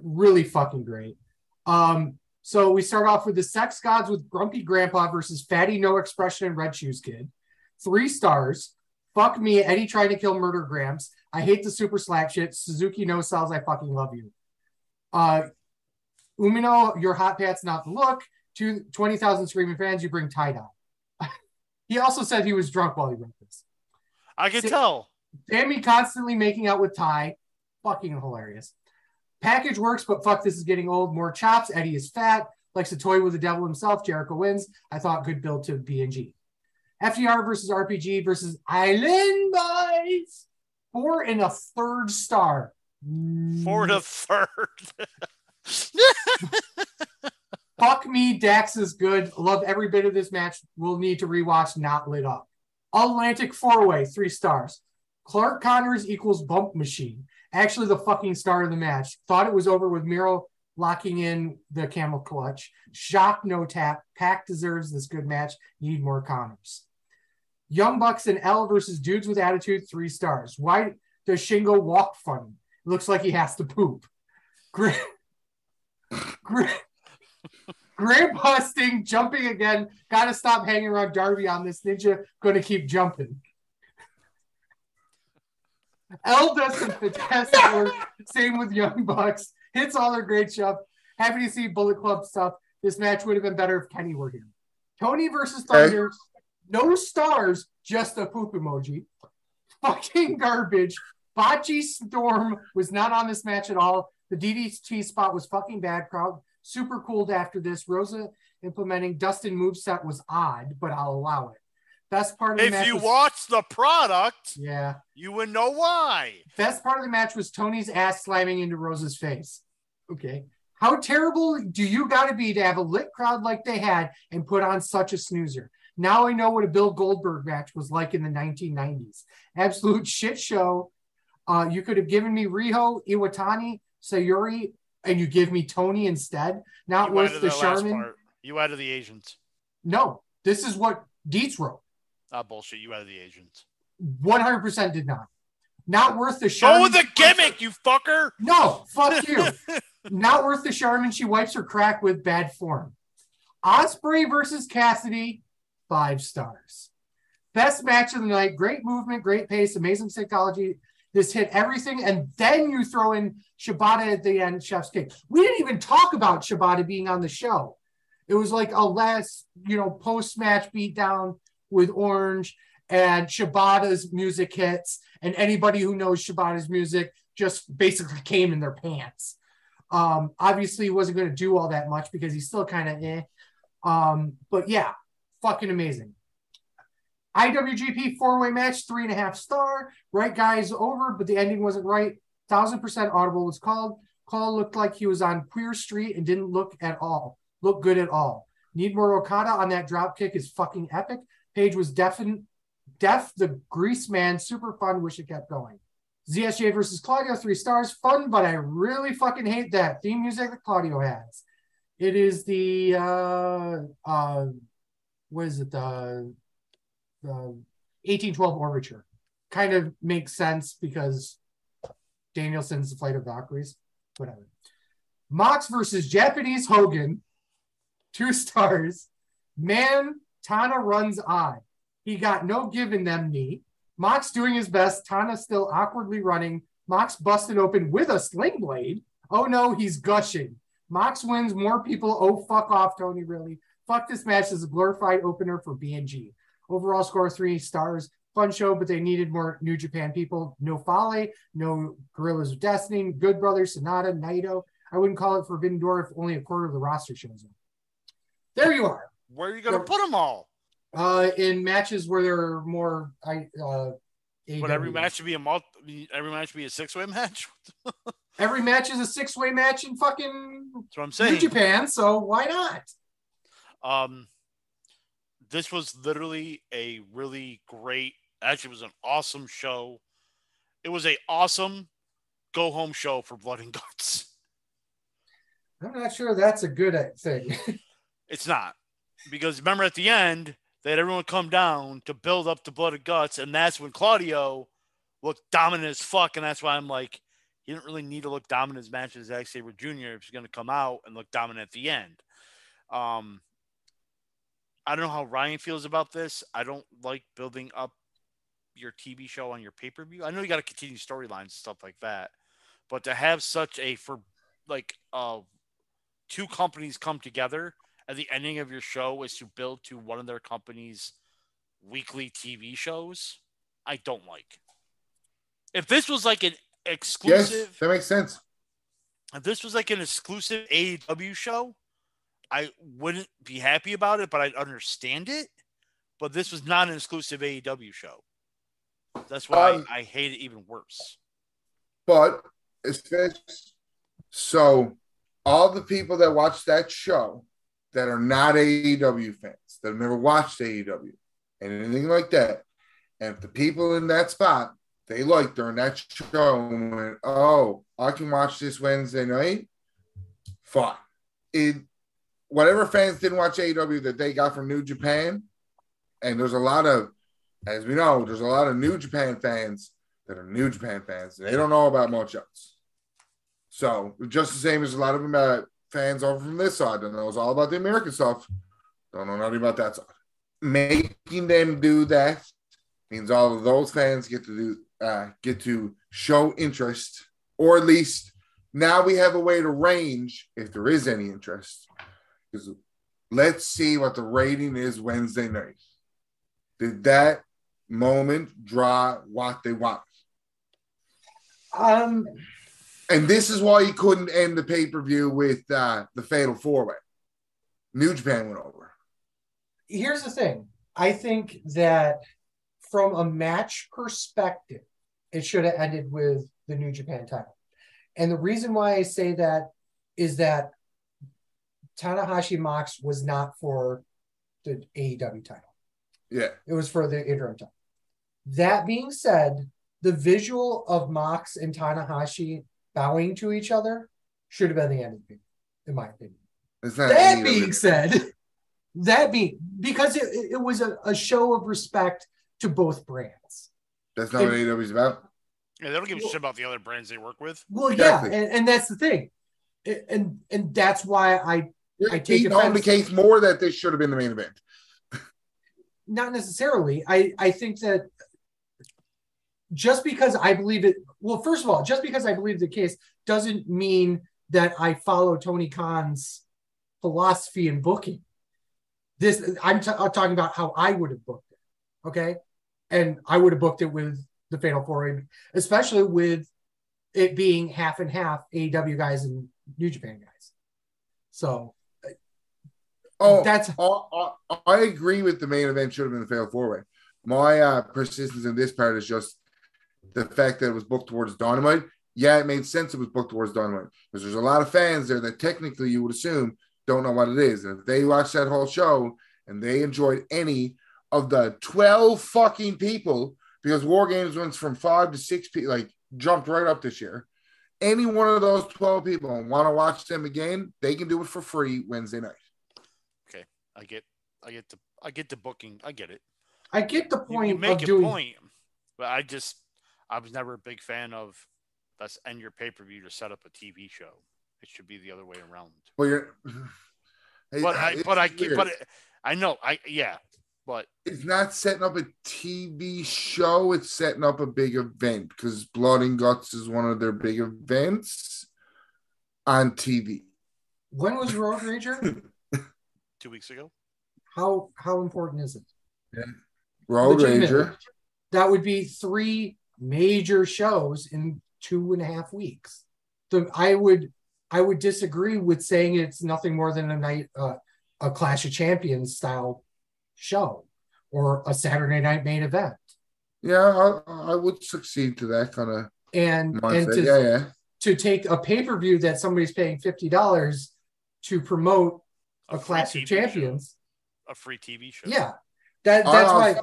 really fucking great. So we start off with the Sex Gods with Grumpy Grandpa versus Fatty No Expression and Red Shoes Kid. 3 stars. Fuck me, Eddie trying to kill Murder Gramps. I hate the super slap shit. Suzuki no sells. I fucking love you. Umino, your hot pat's not the look. 20,000 screaming fans, you bring tie-dye. He also said he was drunk while he wrote this. I can tell. Sammy constantly making out with Ty. Fucking hilarious. Package works, but fuck, this is getting old. More chops. Eddie is fat. Likes to toy with the devil himself. Jericho wins. I thought good build to B&G. FTR versus RPG versus Island Boys. 4 1/3 star. 4 1/3. Fuck me, Dax is good. Love every bit of this match. We'll need to rewatch Not Lit Up. Atlantic 4-way, 3 stars. Clark Connors equals Bump Machine. Actually, the fucking star of the match. Thought it was over with Miro locking in the camel clutch. Shock, no tap. Pac deserves this good match. Need more Connors. Young Bucks and L versus Dudes with Attitude, 3 stars. Why does Shingo walk funny? Looks like he has to poop. Grandpa Sting jumping again. Gotta stop hanging around Darby on this ninja. Gonna keep jumping. L does some fantastic work. Same with Young Bucks. Hits all their great stuff. Happy to see Bullet Club stuff. This match would have been better if Kenny were here. Tony versus Thunder. Okay. No stars, just a poop emoji. Fucking garbage. Bocce Storm was not on this match at all. The DDT spot was fucking bad. Crowd super cooled after this. Rosa implementing Dustin moveset was odd, but I'll allow it. Best part of the match. If you watch the product, yeah, you would know why. Best part of the match was Tony's ass slamming into Rosa's face. Okay. How terrible do you got to be to have a lit crowd like they had and put on such a snoozer? Now I know what a Bill Goldberg match was like in the 1990s. Absolute shit show. You could have given me Riho, Iwatani, Sayuri, and you give me Tony instead. Not worth the Charmin. You added the Asians. No, this is what Dietz wrote. Bullshit. You added the Asians. 100% did not. Not worth the Charmin. Go with the gimmick, you fucker. No, fuck you. Not worth the Charmin. She wipes her crack with bad form. Osprey versus Cassidy, 5 stars. Best match of the night. Great movement, great pace, amazing psychology. This hit everything, and then you throw in Shibata at the end, Chef's Kick. We didn't even talk about Shibata being on the show. It was like a last, post-match beatdown with Orange, and Shibata's music hits, and anybody who knows Shibata's music just basically came in their pants. Obviously, he wasn't going to do all that much because he's still kind of but yeah, fucking amazing. IWGP 4-way match, 3.5 star. Right guys over, but the ending wasn't right. 1,000% audible was called. Call looked like he was on Queer Street and didn't look good at all. Need more Okada on that drop kick is fucking epic. Page was deaf, the grease man, super fun. Wish it kept going. ZSJ versus Claudio, 3 stars. Fun, but I really fucking hate that theme music that Claudio has. It is the what is it? The 1812 Overture. Kind of makes sense because Danielson's the Flight of Valkyries. Whatever. Mox versus Japanese Hogan, 2 stars. Man, Tana runs on. He got no give in them knee. Mox doing his best. Tana still awkwardly running. Mox busted open with a sling blade. Oh no, he's gushing. Mox wins. More people. Oh, fuck off, Tony, really. Fuck this match is a glorified opener for B&G. Overall score 3 stars. Fun show, but they needed more New Japan people. No Fale, no Gorillas of Destiny, Good Brothers, Sonata, Naito. I wouldn't call it Forbidden Door if only a quarter of the roster shows up. There you are. Where are you going to put them all? In matches where there are more. But every match should be a 6-way match. Every match is a 6-way match in fucking That's what I'm saying. New Japan, so why not? This was literally a really great. Actually, it was an awesome show. It was a awesome go-home show for Blood and Guts. I'm not sure that's a good thing. It's not. Because remember at the end, they had everyone come down to build up to Blood and Guts, and that's when Claudio looked dominant as fuck, and that's why I'm like, He didn't really need to look dominant as match as Zack Sabre Jr. if he's going to come out and look dominant at the end. I don't know how Ryan feels about this. I don't like building up your TV show on your pay-per-view. I know you got to continue storylines and stuff like that, but to have such a two companies come together at the ending of your show is to build to one of their companies' weekly TV shows, I don't like. If this was like an exclusive, yes, that makes sense. If this was like an exclusive AEW show, I wouldn't be happy about it, but I'd understand it. But this was not an exclusive AEW show. That's why I hate it even worse. But so all the people that watch that show that are not AEW fans, that have never watched AEW and anything like that, and if the people in that spot they liked during that show and went, oh, I can watch this Wednesday night, fine. Whatever fans didn't watch AEW that they got from New Japan, and there's a lot of, as we know, there's a lot of New Japan fans that are New Japan fans. They don't know about much else. So just the same as a lot of them fans over from this side that knows all about the American stuff, don't know nothing about that side. Making them do that means all of those fans get to show interest, or at least now we have a way to range if there is any interest. Because let's see what the rating is Wednesday night. Did that moment draw what they want? And this is why you couldn't end the pay-per-view with the Fatal 4-Way. New Japan went over. Here's the thing. I think that from a match perspective, it should have ended with the New Japan title. And the reason why I say that is that Tanahashi Mox was not for the AEW title. Yeah. It was for the interim title. That being said, the visual of Mox and Tanahashi bowing to each other should have been the end of the game, in my opinion. That being said, because it was a show of respect to both brands. That's not what AEW is about. Yeah, they don't give a shit about the other brands they work with. Well, exactly. Yeah, and that's the thing. And that's why I take it home the case more that this should have been the main event. Not necessarily. I think that just because I believe it, well, first of all, just because I believe the case doesn't mean that I follow Tony Khan's philosophy in booking. I'm talking about how I would have booked it, okay? And I would have booked it with the Fatal 4-Way, especially with it being half and half AEW guys and New Japan guys. So, I agree with the main event should have been the Fatal 4-Way. My persistence in this part is just the fact that it was booked towards Dynamite. Yeah, it made sense it was booked towards Dynamite because there's a lot of fans there that technically you would assume don't know what it is. And if they watched that whole show and they enjoyed any of the 12 fucking people, because War Games went from 5 to 6 people, like jumped right up this year. Any one of those 12 people and want to watch them again, they can do it for free Wednesday night. Okay, I get the booking. I get it. I get the point. You make a point, but I was never a big fan of let's end your pay-per-view to set up a TV show. It should be the other way around. Well, but it's not setting up a TV show. It's setting up a big event because Blood and Guts is one of their big events on TV. When was Road Rager? 2 weeks ago. How important is it? Yeah. Road Rager. That would be 3 major shows in 2.5 weeks. I would disagree with saying it's nothing more than a night, a Clash of Champions style show or a Saturday night main event. Yeah, I would succeed to that kind of and to take a pay-per-view that somebody's paying $50 to promote a Clash of Champions, a free TV show. Yeah, that's why.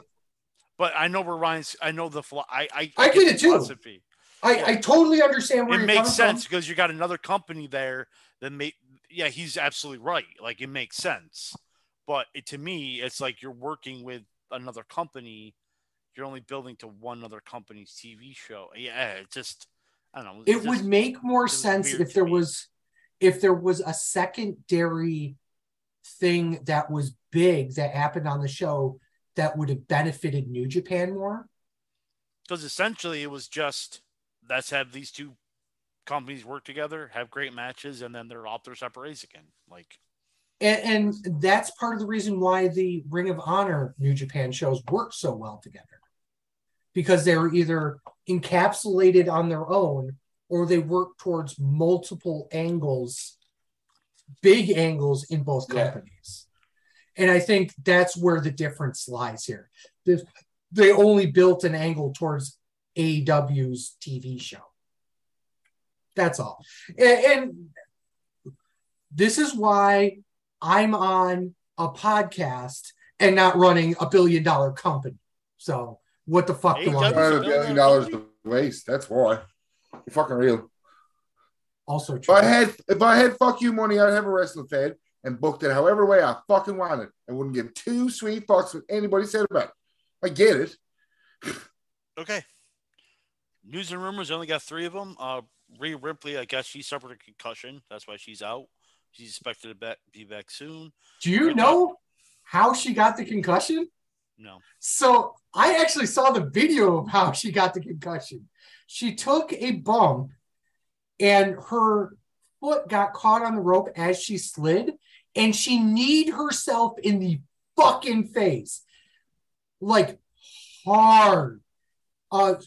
But I know where Ryan's. I know the. I get it too. I totally understand where it makes sense because you got another company there that he's absolutely right. Like it makes sense, but to me, it's like you're working with another company. You're only building to one other company's TV show. Yeah, it just I don't know. It would make more sense if there was a secondary thing that was big that happened on the show that would have benefited New Japan more. Because essentially it was just, let's have these two companies work together, have great matches, and then they're off their separate ways again. Like, and that's part of the reason why the Ring of Honor New Japan shows work so well together. Because they were either encapsulated on their own or they work towards multiple angles, big angles in both companies. And I think that's where the difference lies here. They only built an angle towards AEW's TV show. That's all. And this is why I'm on a podcast and not running $1 billion company. So what the fuck do I do? $1 billion to waste. That's why. You're fucking real. Also true. If I had fuck you money, I'd have a wrestling fed and booked it however way I fucking wanted. I wouldn't give two sweet fucks what anybody said about it. I get it. Okay. News and rumors, only got 3 of them. Rhea Ripley, I guess she suffered a concussion. That's why she's out. She's expected to be back soon. Do you know how she got the concussion? No. So I actually saw the video of how she got the concussion. She took a bump and her foot got caught on the rope as she slid, and she kneed herself in the fucking face. Like hard.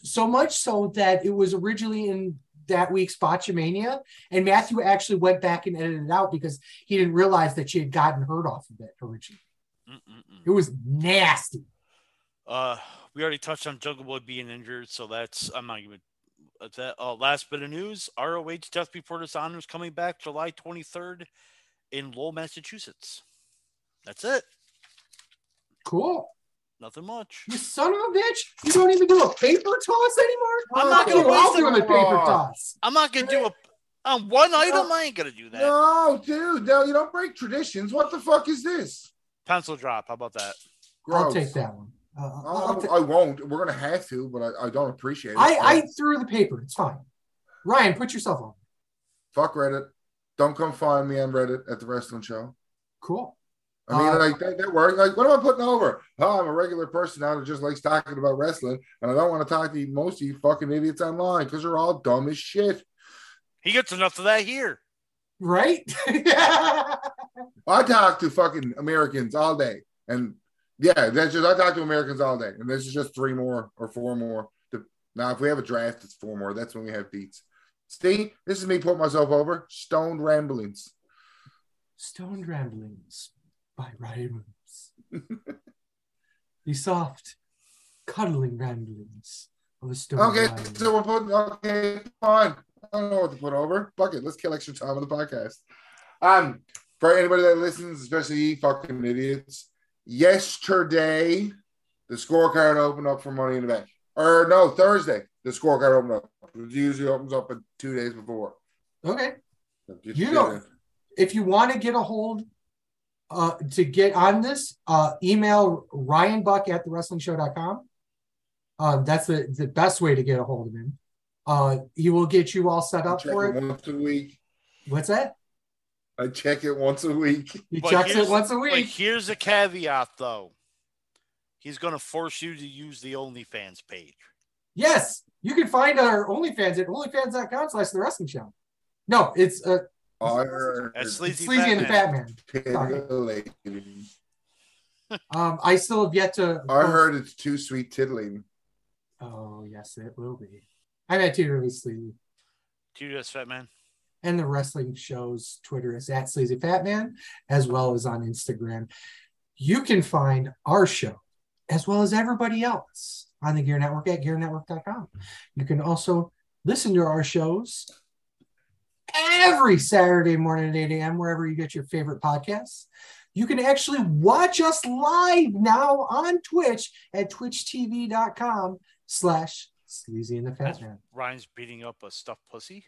So much so that it was originally in that week's Botchamania, and Matthew actually went back and edited it out because he didn't realize that she had gotten hurt off of it originally. It was nasty. We already touched on Jungle Boy being injured, so I'm not even that. Last bit of news: ROH Death Before Dishonor is coming back July 23rd in Lowell, Massachusetts. That's it. Cool. Nothing much. You son of a bitch! You don't even do a paper toss anymore. I'm not gonna waste doing a paper toss. I'm not gonna do on one item. I ain't gonna do that. No, dude. No, you don't break traditions. What the fuck is this? Pencil drop. How about that? Gross. I'll take that one. I won't. We're gonna have to, but I don't appreciate it. I threw the paper. It's fine. Ryan, put yourself on. Fuck Reddit. Don't come find me on Reddit at the wrestling show. Cool. I mean, like that works. Like, what am I putting over? Oh, I'm a regular person now that just likes talking about wrestling, and I don't want to talk to most of you fucking idiots online because you're all dumb as shit. He gets enough of that here, right? I talk to fucking Americans all day, and yeah, that's just I talk to Americans all day, and this is just 3 more or 4 more. Now, if we have a draft, it's 4 more. That's when we have beats. See, this is me putting myself over. Stoned Ramblings. Stoned Ramblings by Ryan Moves. The soft, cuddling ramblings of a stone. Okay, Ryan. so we're putting. Okay, fine. I don't know what to put over. Fuck it. Let's kill extra time on the podcast. For anybody that listens, especially you fucking idiots, yesterday the scorecard opened up for Money in the Bank. Or no, Thursday the scorecard opened up. It usually opens up 2 days before. Okay. So if you want to get a hold to get on this, email Ryan Buck at thewrestlingshow.com. That's the best way to get a hold of him. He will get you all set up for it. Once a week. What's that? I check it once a week. He checks it once a week. But here's a caveat, though. He's going to force you to use the OnlyFans page. Yes. You can find our OnlyFans at onlyfans.com/thewrestlingshow. No, it's Sleazy and the Fat Man. I still have yet to. I heard it's too sweet tiddling. Oh yes, it will be. I'm at Tito Sleazy. Tito's Fat Man. And the wrestling show's Twitter is at Sleazy Fat Man, as well as on Instagram. You can find our show, as well as everybody else, on the Gear Network at gearnetwork.com. You can also listen to our shows every Saturday morning at 8 a.m., wherever you get your favorite podcasts. You can actually watch us live now on Twitch at twitchtv.com/Sleazy and the Fat Man. Ryan's beating up a stuffed pussy.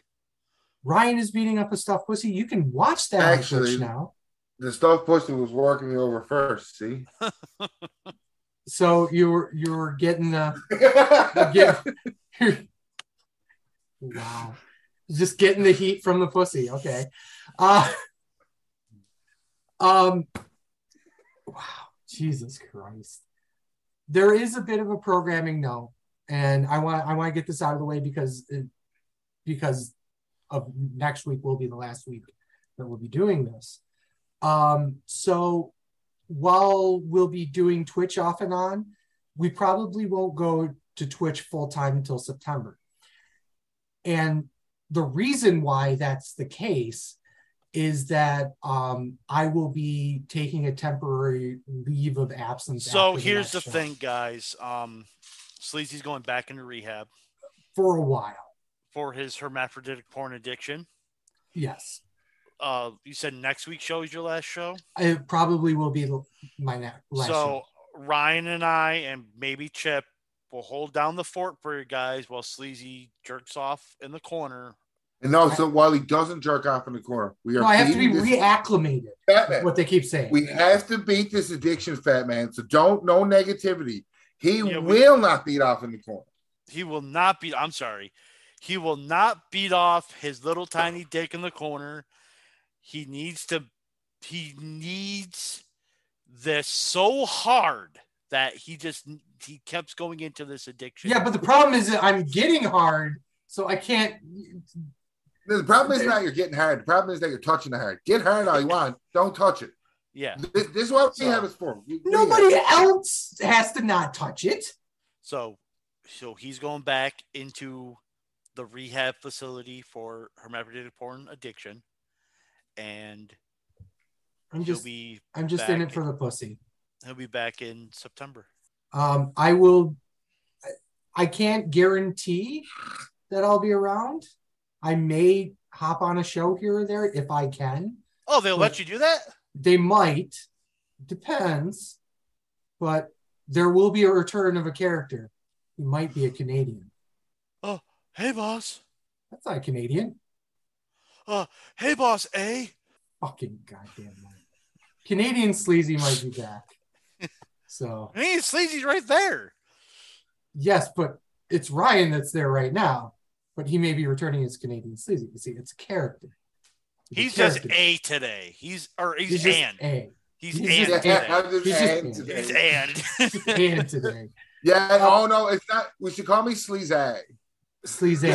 Ryan is beating up a stuffed pussy. You can watch that on Twitch now. The stuffed pussy was working me over first, see? So you were getting Wow. Just getting the heat from the pussy. Okay. Wow. Jesus Christ. There is a bit of a programming note, and I want to get this out of the way because of next week will be the last week that we'll be doing this. So while we'll be doing Twitch off and on, we probably won't go to Twitch full time until September. And the reason why that's the case is that I will be taking a temporary leave of absence. So here's the thing, guys. Sleazy's going back into rehab for a while for his hermaphroditic porn addiction. Yes. You said next week's show is your last show? It probably will be my last show. So Ryan and I and maybe Chip will hold down the fort for you guys while Sleazy jerks off in the corner. And no, so while he doesn't jerk off in the corner, I have to be reacclimated. What they keep saying. We have to beat this addiction, Fat Man. So no negativity. He will not beat off in the corner. He will not beat. I'm sorry. He will not beat off his little tiny dick in the corner. He needs this so hard that he keeps going into this addiction. Yeah, but the problem is that I'm getting hard, so I can't. The problem is not you're getting hard. The problem is that you're touching the hard. Get hard all you want. Don't touch it. Yeah. This is what we have it for. Nobody else has to not touch it. So he's going back into the rehab facility for hermaphroditic porn addiction. And I'm just in it for the pussy. He'll be back in September. I can't guarantee that I'll be around. I may hop on a show here or there if I can. Oh, they'll let you do that? They might. Depends. But there will be a return of a character. He might be a Canadian. Oh, hey, boss. That's not a Canadian. Hey, boss, A. Fucking goddamn right. Canadian Sleazy might be back. So. Canadian Sleazy's right there. Yes, but it's Ryan that's there right now. But he may be returning as Canadian Sleazy. You see, it's a character. He's just A today. He's and. He's and today. He's and today. Yeah, oh no, it's not. We should call me Sleazy. Sleazy.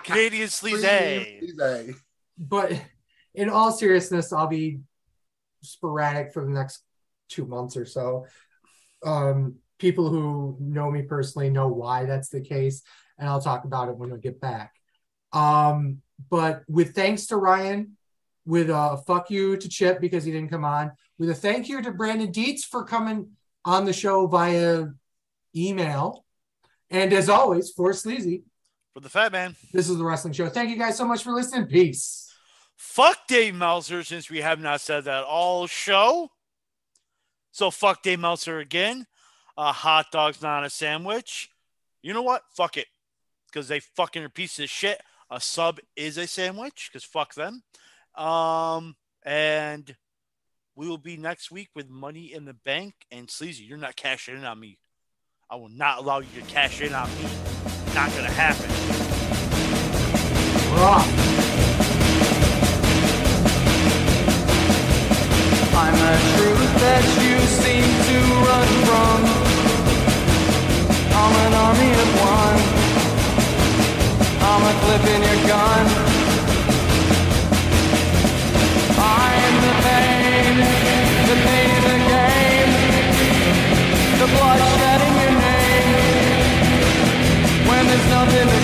Canadian Sleazy. But in all seriousness, I'll be sporadic for the next 2 months or so. People who know me personally know why that's the case, and I'll talk about it when we get back. But with thanks to Ryan, with a fuck you to Chip because he didn't come on, with a thank you to Brandon Dietz for coming on the show via email, and as always, for Sleazy. For the Fat Man. This is The Wrestling Show. Thank you guys so much for listening. Peace. Fuck Dave Meltzer, since we have not said that all show. So fuck Dave Meltzer again. A hot dog's not a sandwich. You know what? Fuck it. Because they fucking are pieces of shit. A sub is a sandwich. Because fuck them. And we will be next week with Money in the Bank. And Sleazy, you're not cashing in on me. I will not allow you to cash in on me. Not going to happen. We're off. I'm a truth that you seem to run from. I'm an army of one. I'm a clip in your gun. I'm the pain of the game. The blood shedding your name. When there's nothing to